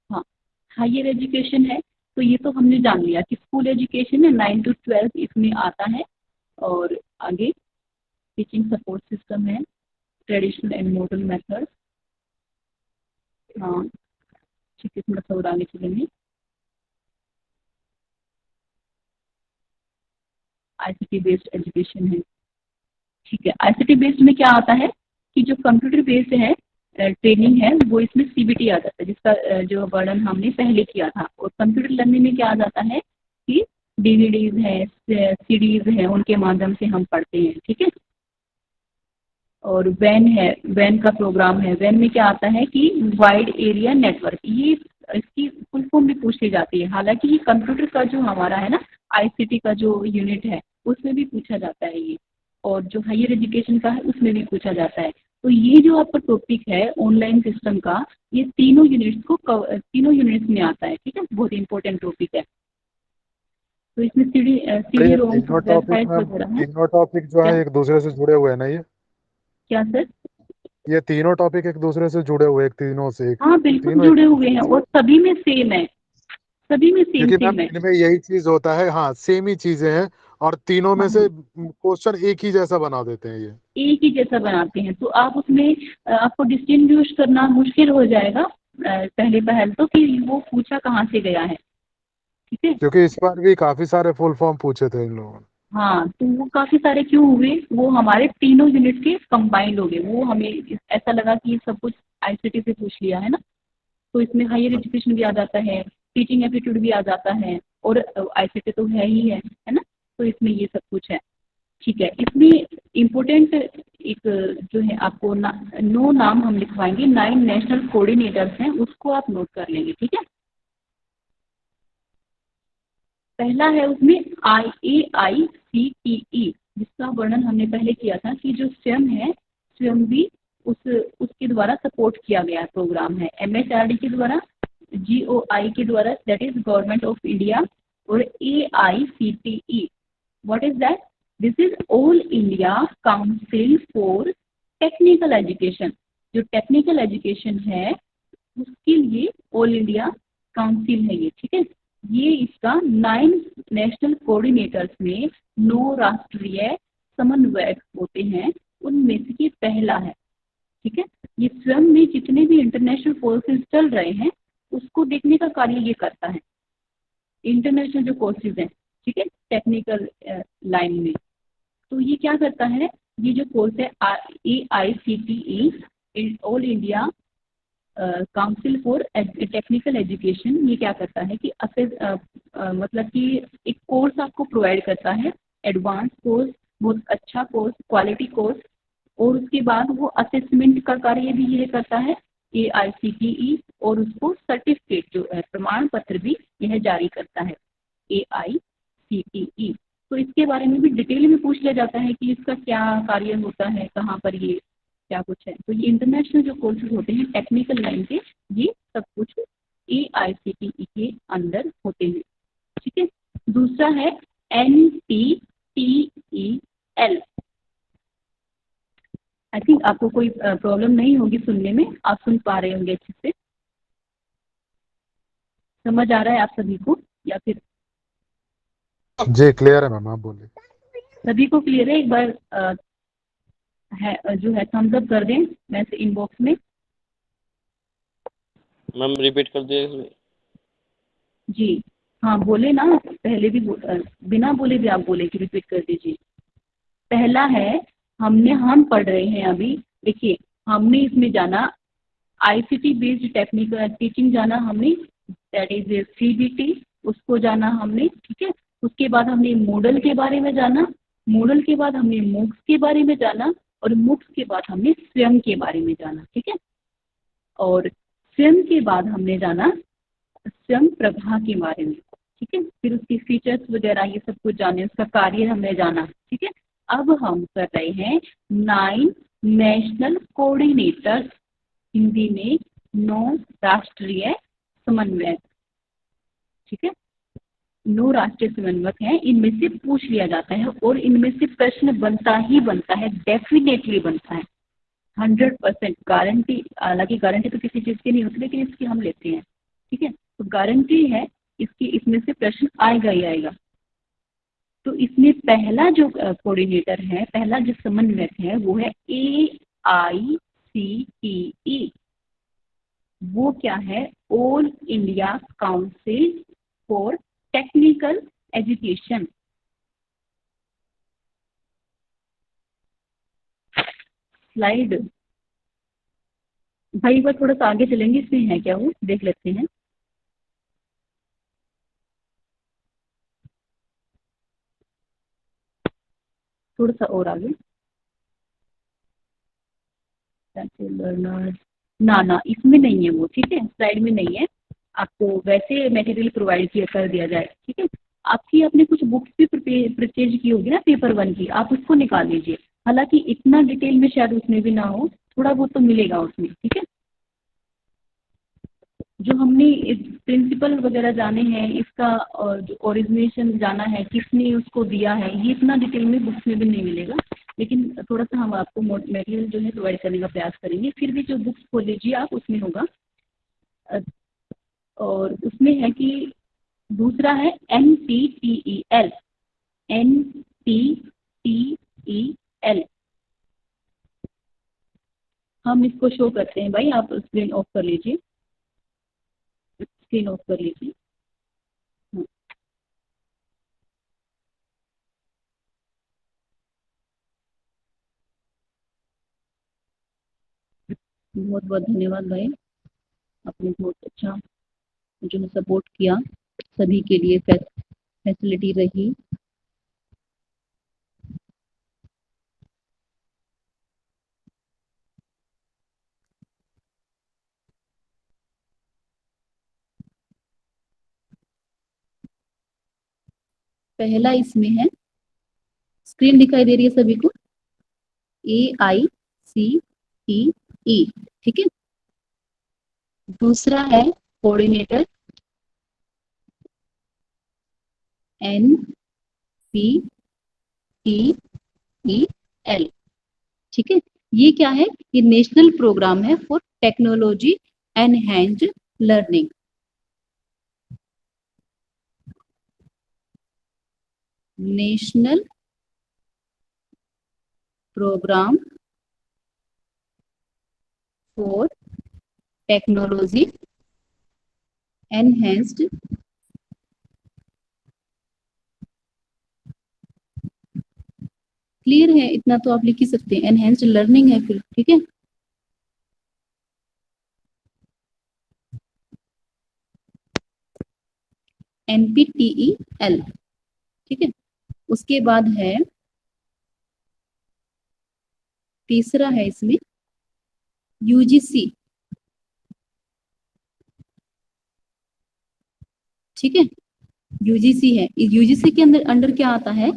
हाँ, हायर एजुकेशन है, तो ये तो हमने जान लिया कि स्कूल एजुकेशन है, 9 to 12 इसमें आता है। और आगे टीचिंग सपोर्ट सिस्टम है, ट्रेडिशनल एंड मॉडर्न मेथड। हाँ ठीक है, थोड़ा सा और आगे चलेंगे। आईसीटी बेस्ड एजुकेशन है। ठीक है, आईसीटी बेस्ड में क्या आता है कि जो कंप्यूटर बेस्ड है ट्रेनिंग है, वो इसमें सीबीटी आ जाता है, जिसका जो वर्णन हमने पहले किया था। और कंप्यूटर लर्निंग में क्या आ जाता है कि डीवीडीज है, सीडीज है, उनके माध्यम से हम पढ़ते हैं। ठीक है, और वैन है, वैन का प्रोग्राम है। वैन में क्या आता है कि वाइड एरिया नेटवर्क, ये इसकी फुल फॉर्म भी पूछ ली जाती है। हालांकि ये कंप्यूटर का जो हमारा है ना आईसीटी का जो यूनिट है उसमें भी पूछा जाता है ये, और जो हायर एजुकेशन का है उसमें भी पूछा जाता है। तो ये जो आपका टॉपिक है ऑनलाइन सिस्टम का, ये तीनों यूनिट्स में आता है। ठीक है, बहुत इंपॉर्टेंट टॉपिक है। तो इसमें सीडी ये रोम तीनों टॉपिक वेबसाइट में, वगैरह है। तीनों टॉपिक जो क्या है एक दूसरे से जुड़े हुए हैं ना क्या सर? ये तीनों टॉपिक एक दूसरे से जुड़े हुए हैं, तीनों से एक, हाँ बिल्कुल तीनों एक जुड़े हुए दूसरे हैं, से। और सभी में सेम है, सभी में सेम क्योंकि मैम सेम है। इनमें यही चीज होता है, हाँ सेम ही चीजें हैं, और तीनों में हाँ, से क्वेश्चन एक ही जैसा बना देते हैं ये। एक ही जैसा बनाते हैं, तो आप उसमें आपको डिस्टिंग्विश करना मुश्किल हो जाएगा पहले पहल तो, कि वो पूछा कहाँ से गया है। ठीक है, क्योंकि इस बार भी काफी सारे फुल फॉर्म पूछे थे इन लोगों ने। हाँ तो वो काफी सारे क्यों हुए, वो हमारे तीनों यूनिट के कंबाइंड हो गए। वो हमें ऐसा लगा कि ये सब कुछ आईसीटी से पूछ लिया है ना, तो इसमें हायर एजुकेशन भी आ जाता है, टीचिंग एप्टीट्यूड भी आ जाता है, और आईसीटी तो है ही है ना, तो इसमें ये सब कुछ है। ठीक है, इसमें इम्पोर्टेंट एक जो है आपको 9 नाम हम लिखवाएंगे, 9 नेशनल कोऑर्डिनेटर्स हैं, उसको आप नोट कर लेंगे। ठीक है, पहला है उसमें IAICTE, जिसका वर्णन हमने पहले किया था कि जो स्वयं है, स्वयं भी उसके द्वारा सपोर्ट किया गया प्रोग्राम है। MHRD के द्वारा, GOI के द्वारा, that is government of India, और AICTE, what is that? This is all India council for technical education. जो टेक्निकल एजुकेशन है उसके लिए ऑल इंडिया काउंसिल है ये। ठीक है, ये इसका 9 नेशनल कोऑर्डिनेटर्स में 9 राष्ट्रीय समन्वयक होते हैं, उनमें से ये पहला है। ठीक है, ये स्वयं में जितने भी इंटरनेशनल कोर्सेज चल रहे हैं उसको देखने का कार्य ये करता है, इंटरनेशनल जो कोर्सेज हैं। ठीक है, टेक्निकल लाइन में, तो ये क्या करता है, ये जो कोर्स है AICTE, all India council for technical education, ये क्या करता है कि मतलब कि एक कोर्स आपको प्रोवाइड करता है, एडवांस कोर्स, बहुत अच्छा कोर्स, क्वालिटी कोर्स, और उसके बाद वो असेसमेंट का कार्य भी यह करता है AICTE, और उसको सर्टिफिकेट जो है प्रमाण पत्र भी यह जारी करता है AICTE। तो इसके बारे में भी डिटेल में पूछ लिया जाता है कि इसका क्या कार्य होता है, कहाँ पर ये क्या कुछ है। तो ये इंटरनेशनल जो कोर्सेज होते हैं टेक्निकल लाइन के, ये सब कुछ AICTE के अंदर होते हैं। ठीक है, दूसरा है NPTEL। आई थिंक आपको कोई प्रॉब्लम नहीं होगी सुनने में, आप सुन पा रहे होंगे अच्छे से, समझ आ रहा है आप सभी को, या फिर जी क्लियर है मैम, आप बोलिए। सभी को क्लियर है? एक बार है जो है थम्स अप कर दें मैसेज इनबॉक्स में। मैम रिपीट कर दिए। जी, हाँ बोले ना, पहले भी बिना बोले भी आप बोले कि रिपीट कर दीजिए। पहला है, हम पढ़ रहे हैं अभी, देखिए हमने इसमें जाना आईसीटी बेस्ड टेक्निकल टीचिंग जाना हमने, दैट इज सीबीटी, उसको जाना हमने, ठीक है। उसके बाद हमने मॉडल के बारे में जाना, मॉडल के बाद हमने मूक्स के बारे में जाना, और मूक्स के बाद हमने स्वयं के बारे में जाना, ठीक है। और स्वयं के बाद हमने जाना स्वयं प्रभा के बारे में, ठीक है। फिर उसकी फीचर्स वगैरह ये सब कुछ जाने, उसका कार्य हमने जाना, ठीक है। अब हम कर रहे हैं 9 नेशनल कोऑर्डिनेटर्स, हिंदी में 9 राष्ट्रीय समन्वयक, ठीक है। 9 राष्ट्रीय समन्वयक हैं, इनमें से पूछ लिया जाता है और इनमें से प्रश्न बनता ही बनता है, डेफिनेटली बनता है, 100% गारंटी। हालांकि गारंटी तो किसी चीज की नहीं होती, लेकिन इसकी हम लेते हैं, ठीक है। तो गारंटी है इसकी, इसमें से प्रश्न आएगा ही आएगा। तो इसमें पहला जो कोऑर्डिनेटर है, पहला जो समन्वयक है वो है AICTE। वो क्या है? All India council for technical education. Slide भाई एक बार थोड़ा सा आगे चलेंगे, इसमें है क्या वो देख लेते हैं। थोड़ा सा और आगे, लर्नर ना इसमें नहीं है वो, ठीक है, स्लाइड में नहीं है। आपको वैसे मटेरियल प्रोवाइड किया कर दिया जाए, ठीक है। आपने कुछ बुक्स भी परचेज की होगी ना पेपर 1 की, आप उसको निकाल लीजिए। हालांकि इतना डिटेल में शायद उसमें भी ना हो, थोड़ा बहुत तो मिलेगा उसमें, ठीक है। जो हमने प्रिंसिपल वगैरह जाने हैं, इसका और जो ओरिजिनेशन जाना है, किसने उसको दिया है, ये इतना डिटेल में बुक्स में भी नहीं मिलेगा। लेकिन थोड़ा सा हम आपको मटेरियल जो है प्रोवाइड करने का प्रयास करेंगे। फिर भी जो बुक्स खोल लीजिए आप, उसमें होगा। और उसमें है कि दूसरा है NPTEL, NPTEL। हम इसको शो करते हैं भाई, आप स्क्रीन ऑफ कर लीजिए, स्क्रीन ऑफ कर लीजिए। बहुत बहुत धन्यवाद भाई, आपने बहुत अच्छा जो सपोर्ट किया, सभी के लिए फैसिलिटी रही। पहला इसमें है, स्क्रीन दिखाई दे रही है सभी को, AICTE, ठीक है। दूसरा है कोऑर्डिनेटर, NPTEL, ठीक है। ये क्या है? ये नेशनल प्रोग्राम है for technology enhanced learning. National programme for technology enhanced clear है? इतना तो आप लिख ही सकते हैं, एनहेंस्ड लर्निंग है फिर, ठीक है। NPTEL, ठीक है। उसके बाद है तीसरा है इसमें UGC, ठीक है। UGC है, UGC के अंदर क्या आता है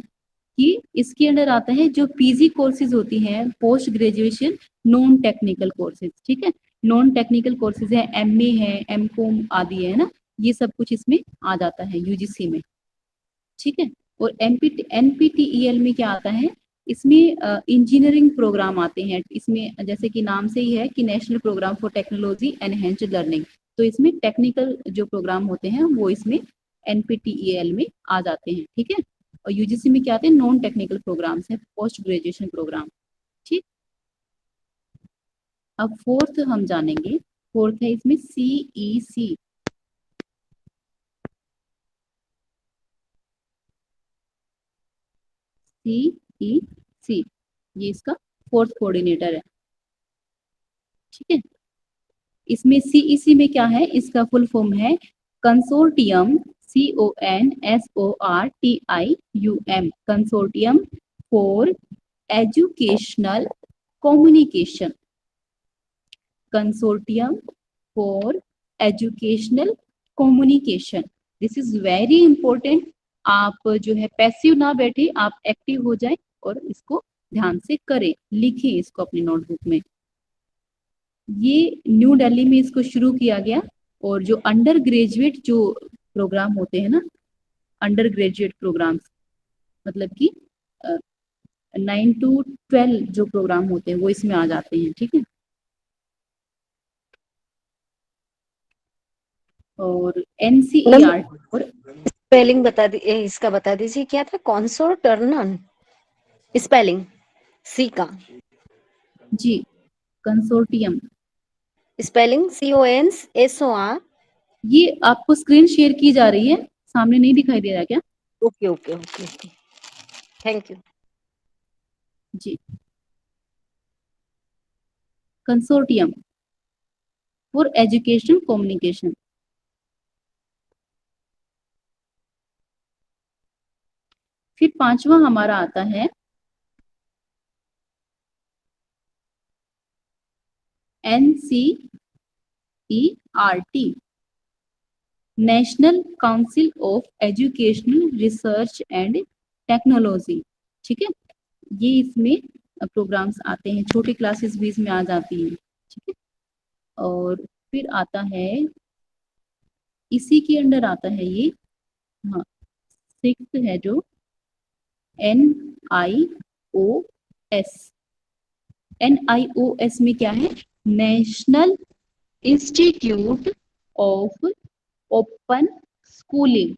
कि इसके अंदर आता है जो PG कोर्सेज होती हैं, post graduation non technical courses, ठीक है। नॉन टेक्निकल कोर्सेज है, MA है, MCOM आदि है ना, ये सब कुछ इसमें आ जाता है UGC में, ठीक है। और NPTEL में क्या आता है? इसमें इंजीनियरिंग प्रोग्राम आते हैं। इसमें जैसे कि नाम से ही है कि national programme for technology enhanced learning, तो इसमें टेक्निकल जो प्रोग्राम होते हैं वो इसमें NPTEL में आ जाते हैं, ठीक है। और UGC में क्या आते हैं? नॉन टेक्निकल प्रोग्राम्स हैं, पोस्ट ग्रेजुएशन प्रोग्राम, ठीक। अब फोर्थ हम जानेंगे, फोर्थ है इसमें CEC, CEC, ये इसका फोर्थ कोऑर्डिनेटर है। ठीक है, इसमें CEC में क्या है, इसका फुल फॉर्म है consortium, CONSORTIUM, consortium for educational communication, consortium for educational communication. This is very important. आप जो है पैसिव ना बैठे, आप एक्टिव हो जाए और इसको ध्यान से करें, लिखें इसको अपनी नोटबुक में। ये न्यू दिल्ली में इसको शुरू किया गया, और जो अंडर ग्रेजुएट जो प्रोग्राम होते हैं ना, अंडर ग्रेजुएट प्रोग्राम्स, मतलब कि 9 to 12 जो प्रोग्राम होते हैं वो इसमें आ जाते हैं। ठीक है, और NCERT और स्पेलिंग बता दी, इसका बता दीजिए क्या था, कॉन्सोर्टर्नन स्पेलिंग सी का, जी कंसोर्टियम, स्पेलिंग CONSOR। ये आपको स्क्रीन शेयर की जा रही है, सामने नहीं दिखाई दे रहा क्या? Okay okay okay okay, thank you. जी, कंसोर्टियम फॉर एजुकेशन कम्युनिकेशन। फिर पांचवा हमारा आता है NCERT, national council of educational research and technology. ठीक है, ये इसमें प्रोग्राम्स आते हैं, छोटी क्लासेस भी इसमें आ जाती हैं। ठीक है, और फिर आता है, इसी के अंडर आता है ये, हाँ, सिक्स्थ है जो NIOS। NIOS में क्या है, national institute of open schooling.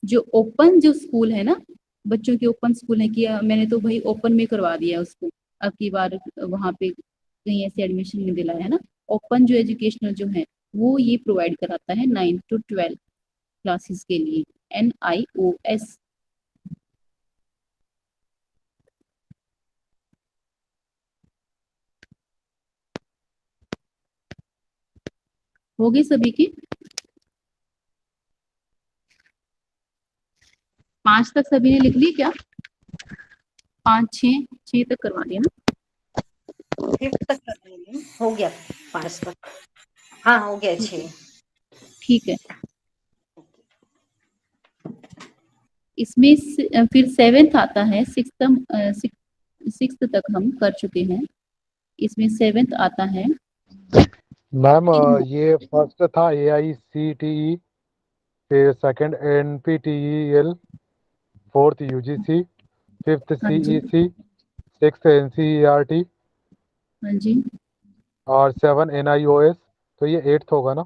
जो ओपन जो स्कूल है ना, बच्चों के ओपन स्कूल है, कि मैंने तो भाई ओपन में करवा दिया उसको, अब की बार वहां पे कहीं ऐसे एडमिशन नहीं दिलाया है ना। ओपन जो एजुकेशनल जो है वो ये प्रोवाइड कराता है 9 to 12 क्लासेस के लिए, NIOS। हो गए सभी के? 5 तक सभी ने लिख ली क्या? 5 6 तक करवा दिया ना? 5th तक कर देंगे, हो गया 5 तक, हाँ हो गया 6। ठीक है, इसमें फिर 7th आता है, 6th तक हम कर चुके हैं, इसमें 7th आता है। मैम ये फर्स्ट था AICTE, फिर second NPTEL, fourth UGC, fifth हाँ जी, CEC, सिक्स्थ NCERT हाँ जी, और 7 NIOS। तो ये 8th होगा ना?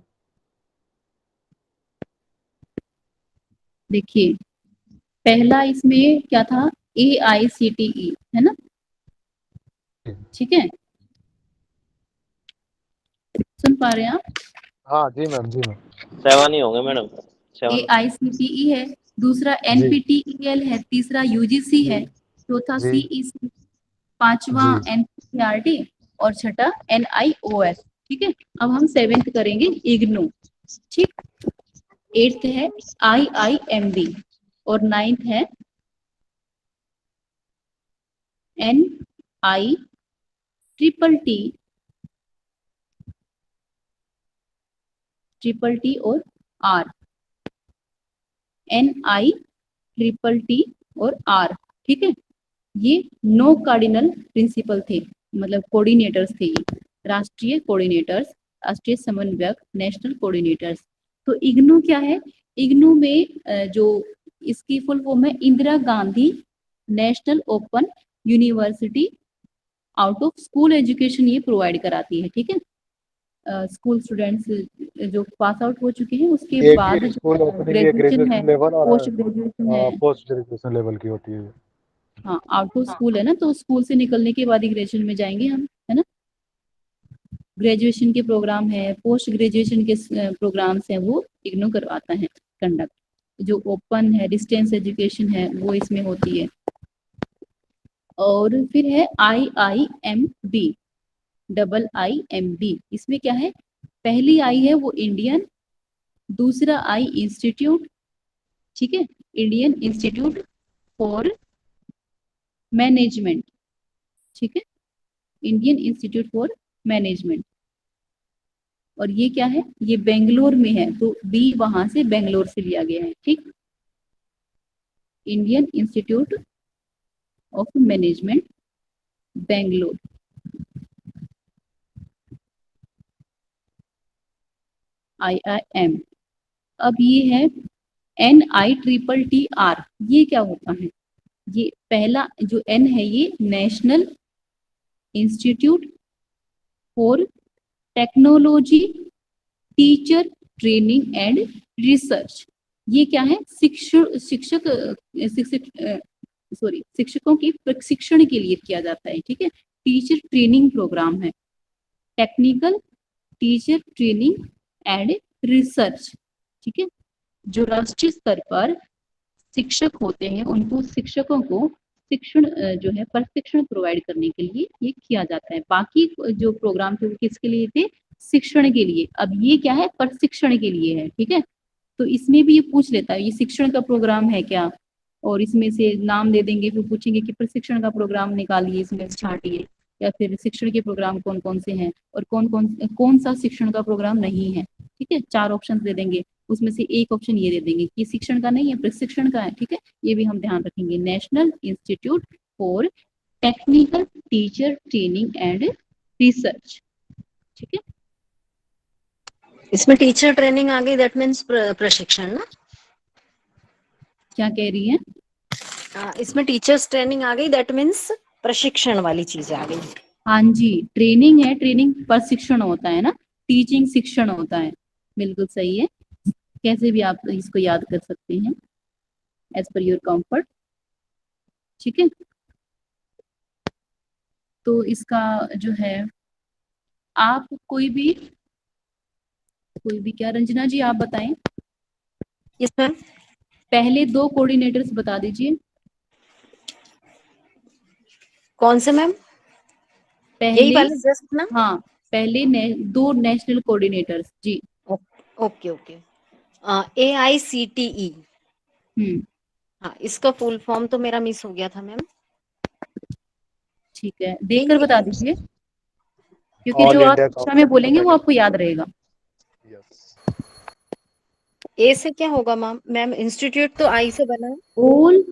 देखिए पहला इसमें क्या था, AICTE है ना? ठीक है, सुन पा रहे हैं आप? हाँ जी मैम, जी मैम। 7 ही होंगे मैडम, 7। AICTE है, दूसरा जी NPTEL है, तीसरा UGC है, चौथा जी CEC, पांचवा जी NCERT और छठा NIOS। ठीक है, अब हम 7th करेंगे इग्नू। ठीक, 8th है IIMD और 9th है NITTT और R, NITTT और R। ठीक है, ये 9 कार्डिनल प्रिंसिपल थे, मतलब कोऑर्डिनेटर्स थे, ये राष्ट्रीय कोऑर्डिनेटर्स, राष्ट्रीय समन्वयक, नेशनल कोऑर्डिनेटर्स। तो इग्नू क्या है, इग्नू में जो इसकी फुल फॉर्म है, Indira Gandhi national open university out of school education, ये प्रोवाइड कराती है। ठीक है, स्कूल स्टूडेंट्स जो पास आउट हो चुके हैं उसके एक बाद ही स्कूल जो ओपनिंग ये ग्रेजुएशन है, ग्रेजुएशन लेवल और पोस्ट ग्रेजुएशन है, पोस्ट ग्रेजुएशन लेवल की होती है। हाँ आउट ऑफ स्कूल है ना, तो स्कूल से निकलने के बाद ही ग्रेजुएशन में जाएंगे हम, है ना। ग्रेजुएशन के प्रोग्राम है, पोस्ट ग्रेजुएशन के प्रोग्राम्स हैं, वो इग्नू करवाता है कंडक्ट। जो ओपन है, डिस्टेंस एजुकेशन है, वो इसमें होती है। और फिर है IIMB, IIMB। इसमें क्या है, पहली आई है वो इंडियन, दूसरा आई इंस्टीट्यूट, ठीक है, इंडियन इंस्टीट्यूट फॉर मैनेजमेंट, ठीक है, इंडियन इंस्टीट्यूट फॉर मैनेजमेंट। और ये क्या है, ये बेंगलोर में है, तो बी वहां से बेंगलोर से लिया गया है, ठीक। Indian institute of management Bangalore, IIM। अब ये है NITTR, ये क्या होता है, ये पहला जो N है ये national institute for technology teacher training and research. ये क्या है, शिक्षकों के प्रशिक्षण के लिए किया जाता है, ठीक है, टीचर ट्रेनिंग प्रोग्राम है, technical teacher training and research, ठीक है। जो राष्ट्रीय स्तर पर शिक्षक होते हैं उनको, शिक्षकों को शिक्षण जो है प्रशिक्षण प्रोवाइड करने के लिए ये किया जाता है। बाकी जो प्रोग्राम थे वो किसके लिए थे, शिक्षण के लिए। अब ये क्या है, प्रशिक्षण के लिए है, ठीक है। तो इसमें भी ये पूछ लेता है ये शिक्षण का प्रोग्राम है क्या, और इसमें से नाम दे देंगे, फिर पूछेंगे कि प्रशिक्षण का प्रोग्राम निकालिए, इसमें से छांटिए, या फिर शिक्षण के प्रोग्राम कौन कौन से हैं और कौन सा शिक्षण का प्रोग्राम नहीं है, ठीक है। 4 ऑप्शन दे देंगे, उसमें से एक ऑप्शन ये दे देंगे कि शिक्षण का नहीं है, प्रशिक्षण का है, ठीक है। ये भी हम ध्यान रखेंगे, national institute for technical teacher training and research, ठीक है। इसमें टीचर ट्रेनिंग आ गई, दैट मीन्स प्रशिक्षण ना। क्या कह रही है, इसमें टीचर्स ट्रेनिंग आ गई, दैट मीन्स प्रशिक्षण वाली चीजें आ गई। हाँ जी, ट्रेनिंग है, ट्रेनिंग प्रशिक्षण होता है ना, टीचिंग शिक्षण होता है, बिल्कुल सही है। कैसे भी आप इसको याद कर सकते हैं एज पर योर कंफर्ट, ठीक है। तो इसका जो है, आप कोई भी क्या, रंजना जी आप बताएं, यस मैम। पहले 2 कोऑर्डिनेटर्स बता दीजिए। कौन से मैम, यही पहले, वाले जस्ट ना। हाँ, पहले 2 नेशनल कोऑर्डिनेटर्स जी। Okay okay. AICTE, हाँ, इसका फुल फॉर्म तो मेरा मिस हो गया था मैम। ठीक है, देखकर बता दीजिए, क्योंकि ऑल जो आप इंडिया कक्षा में बोलेंगे वो आपको याद रहेगा। ए से क्या होगा मैम, इंस्टीट्यूट तो आई से बना है। All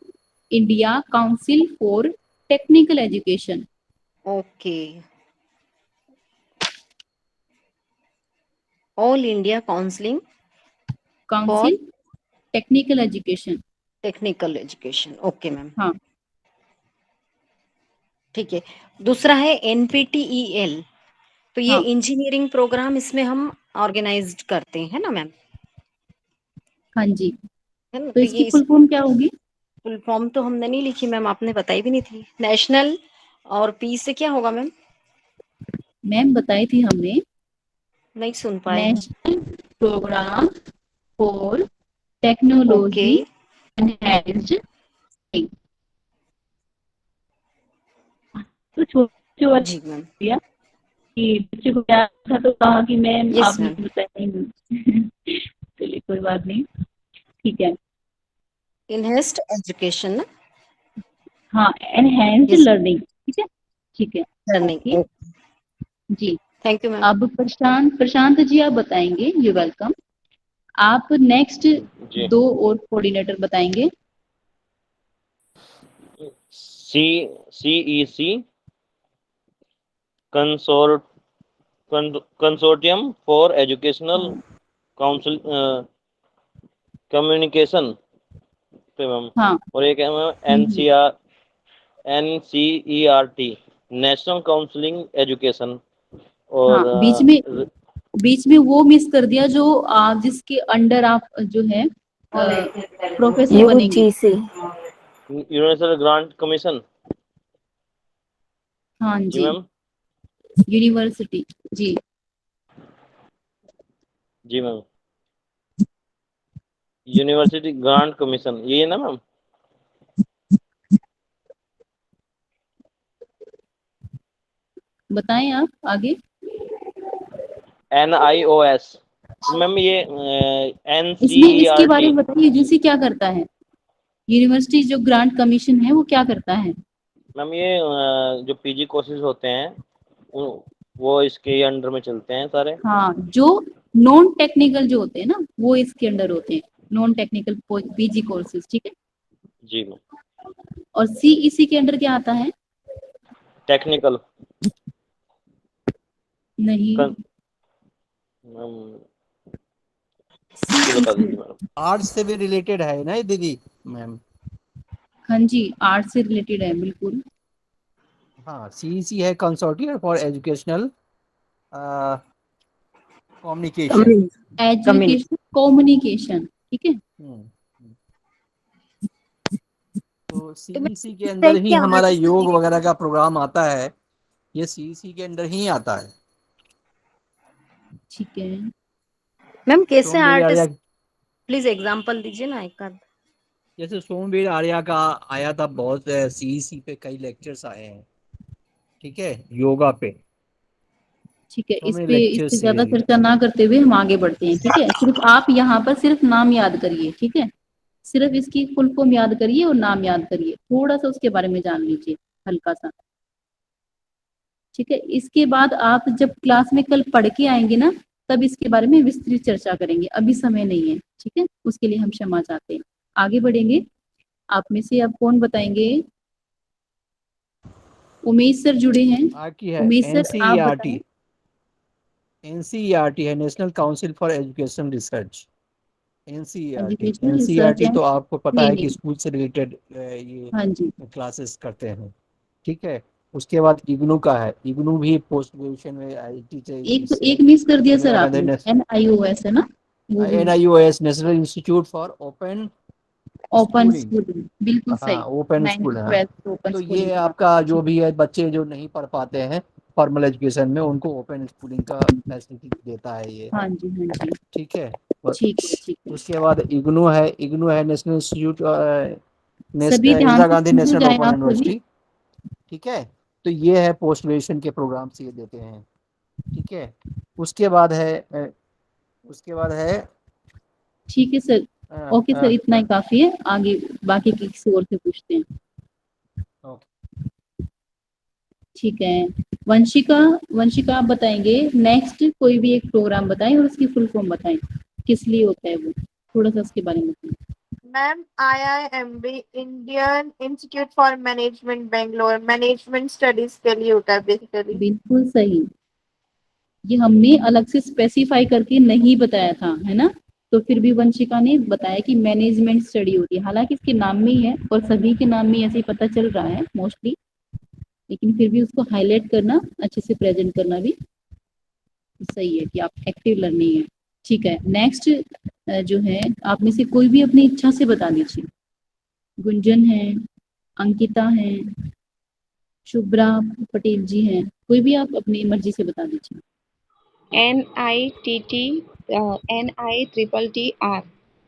India council for technical education. Okay, all India counselling council technical education, technical education, okay ma'am. हाँ। ठीक है, दूसरा है NPTEL, तो ये हाँ इंजीनियरिंग प्रोग्राम इसमें हम ऑर्गेनाइज्ड करते हैं ना मैम, हाँ जी, है ना। तो तो इसकी ये फुल फॉर्म क्या होगी? फुल फॉर्म तो हमने नहीं लिखी मैम, आपने बताई भी नहीं थी। नेशनल, और पी से क्या होगा मैम, मैम बताई थी हमने, नहीं सुन पाए हैं। National programme for okay technology enhanced. तो छोटे वाला जी मैम, दिया कि बच्चे को क्या था, तो कहा कि मैम यस आपने मैम। बताया नहीं। चलिए कोई बात नहीं, ठीक है। इनहेस्ट एजुकेशन ना, हाँ, एनहेंस्ड यस लर्निंग, ठीक है, ठीक है, ओके लर्निंग। जी। Thank you ma'am. अब प्रशांत जी आप बताएंगे, यू वेलकम। आप नेक्स्ट जी 2 और कोऑर्डिनेटर बताएंगे। CEC consort consortium for educational council communication पे मैम। हाँ और एक है ma'am NCERT national counselling education. और हाँ, बीच में वो मिस कर दिया जो जिसके अंडर आप जो है प्रोफेसर बनेंगे। UGC। Universal grant commission. हाँ जी जी, मैम। यूनिवर्सिटी, जी। जी मैम, यूनिवर्सिटी ग्रांट कमीशन, ये है ना मैम। बताएं आप आगे। NIOS मैम, ये इसमें इसके बारे NCERT। में बताइए, यूजीसी क्या करता है? यूनिवर्सिटी जो ग्रांट कमीशन है वो क्या करता है? मैम ये जो PG कोर्सेज होते हैं वो इसके अंडर में चलते हैं सारे। हाँ, जो नॉन टेक्निकल जो होते हैं ना वो इसके अंडर होते हैं, नॉन टेक्निकल पीजी कोर्सेज, ठीक है। जी मैम। और सीईसी के अंडर क्या आता है? टेक्निकल नहीं, मैम, ये बता सीईसी, दीजिए मैडम। आर्ट्स से भी रिलेटेड है ना ये दीदी मैम? हाँ जी, आर्ट से रिलेटेड है बिल्कुल। हाँ, सीईसी है consortium for educational communication. Education communication, ठीक है। तो तो मैं सीईसी के इस अंदर टाइप ही के हमारा आर्टिस्ट योग वगैरह का प्रोग्राम आता है, ये सीईसी के अंदर ही आता है। ठीक है, मैम कैसे Somvir Arya, artist, please example दीजिए ना एक आध। जैसे सोमवीर आर्या का आया था, बहुत सीईसी पे कई लेक्चर्स आए हैं, ठीक है, योगा पे। ठीक है। तो मेरे इस लेक्चर पे ज्यादा सीरीज। चर्चा ना करते हुए हम आगे बढ़ते हैं, ठीक है। सिर्फ आप यहाँ पर सिर्फ नाम याद करिए, ठीक है। सिर्फ इसकी फुल फॉर्म याद करिए और नाम याद करिए, थोड़ा सा उसके बारे में जान लीजिए, हल्का सा, ठीक है। इसके बाद आप जब क्लास में कल पढ़ के आएंगे ना, तब इसके बारे में विस्तृत चर्चा करेंगे, अभी समय नहीं है, ठीक है। उसके लिए हम क्षमा चाहते हैं। आगे बढ़ेंगे। आप में से अब कौन बताएंगे? उमेश सर जुड़े हैं। आकी है उमेश सर आप बताएं। एनसीईआरटी। एनसीईआरटी है national council for education research. NCERT, educational research NCERT and तो आपको पता है कि ट्रेनिंग, स्कूल से रिलेटेड ये हाँ जी। क्लासेस करते हैं, ठीक है। उसके बाद इग्नू का है, इग्नू भी पोस्ट ग्रेजुएशन में टीचर एक इससे एक मिस कर दिया सर इंदिरा गांधी आपने, NIOS है ना, वो भी NIOS national institute for open open schooling. Schooling, बिल्कुल सही। हाँ, ओपन 9th स्कूल है। 12th ओपन तो स्कूलिंग ये की बात, आपका जो ठीक भी है, बच्चे जो नहीं पढ़ पाते हैं फॉर्मल एजुकेशन में, उनको ओपन स्कूलिंग का फैसिलिटी देता है ये, हाँ जी, हाँ जी, ठीक है। और ठीक है, ठीक है। उसके बाद इग्नू है, इग्नू है नेशनल इंस्टीट्यूट सभी ध्यान इंदिरा से गांधी सुन नेशनल जाए ओपन आप सभी। यूनिवर्सिटी, ठीक है। तो ये है पोस्ट ग्रेजुएशन के प्रोग्राम्स ये देते हैं, ठीक है। उसके बाद है उसके बाद है ठीक है सर, अ, ओके सर, अ, इतना ही अ, काफी है। आगे बाकी किसी और से पूछते हैं, ओके। ठीक है। वंशिका, वंशिका आप बताएंगे नेक्स्ट, कोई भी एक प्रोग्राम बताएं और उसकी फुल फॉर्म बताएं, किस लिए होता है वो, थोड़ा सा उसके बारे में बताएं। Ma'am IIMB, Indian institute for management Bangalore, management studies के लिए होता है बेसिकली। बिल्कुल सही, ये हमने अलग से स्पेसिफाई करके नहीं बताया था, है ना। तो फिर भी वंशिका ने बताया कि मैनेजमेंट स्टडी होती है, हालांकि इसके नाम में ही है और सभी के नाम में ऐसे ही पता चल रहा है मोस्टली, लेकिन फिर भी उसको हाईलाइट करना, अच्छे से प्रेजेंट करना भी सही है कि आप एक्टिव लर्निंग है, ठीक है। नेक्स्ट जो है, आप में से कोई भी अपनी इच्छा से बता दीजिए। गुंजन है, अंकिता है, शुभ्रा पटेल जी हैं, कोई भी आप अपनी मर्जी से बता दीजिए। NITT, NITTR, ji,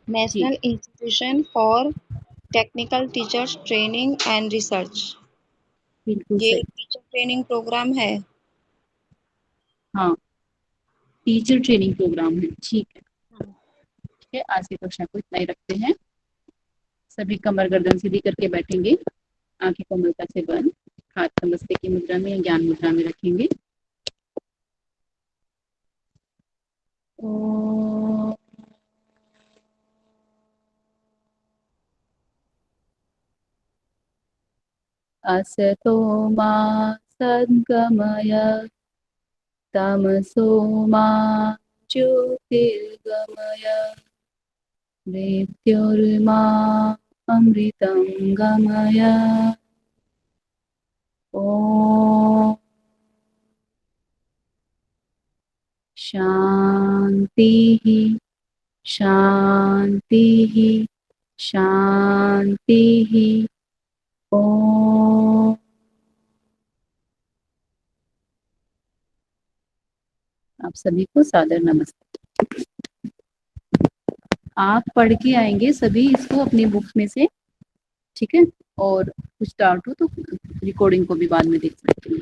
National Institution for Technical Teachers Training and Research। बिल्कुल ये सही। टीचर ट्रेनिंग प्रोग्राम है। हाँ, टीचर ट्रेनिंग प्रोग्राम है, ठीक है। ठीक है, आज की कक्षा को इतना ही रखते हैं। सभी कमर गर्दन सीधी करके बैठेंगे, आंखें कोमलता से बंद, हाथ नमस्ते की मुद्रा में या ज्ञान मुद्रा में रखेंगे। ओम। असतो मा सद्गमय, तमसो मा ज्योतिर्गमय, मृत्युर्मा अमृतं गमय। ओम शांति, शांति, शांति। ओम। आप सभी को सादर नमस्ते। आप पढ़ के आएंगे सभी इसको अपनी बुक्स में से, ठीक है। और कुछ डाउट हो तो रिकॉर्डिंग को भी बाद में देख सकते हैं।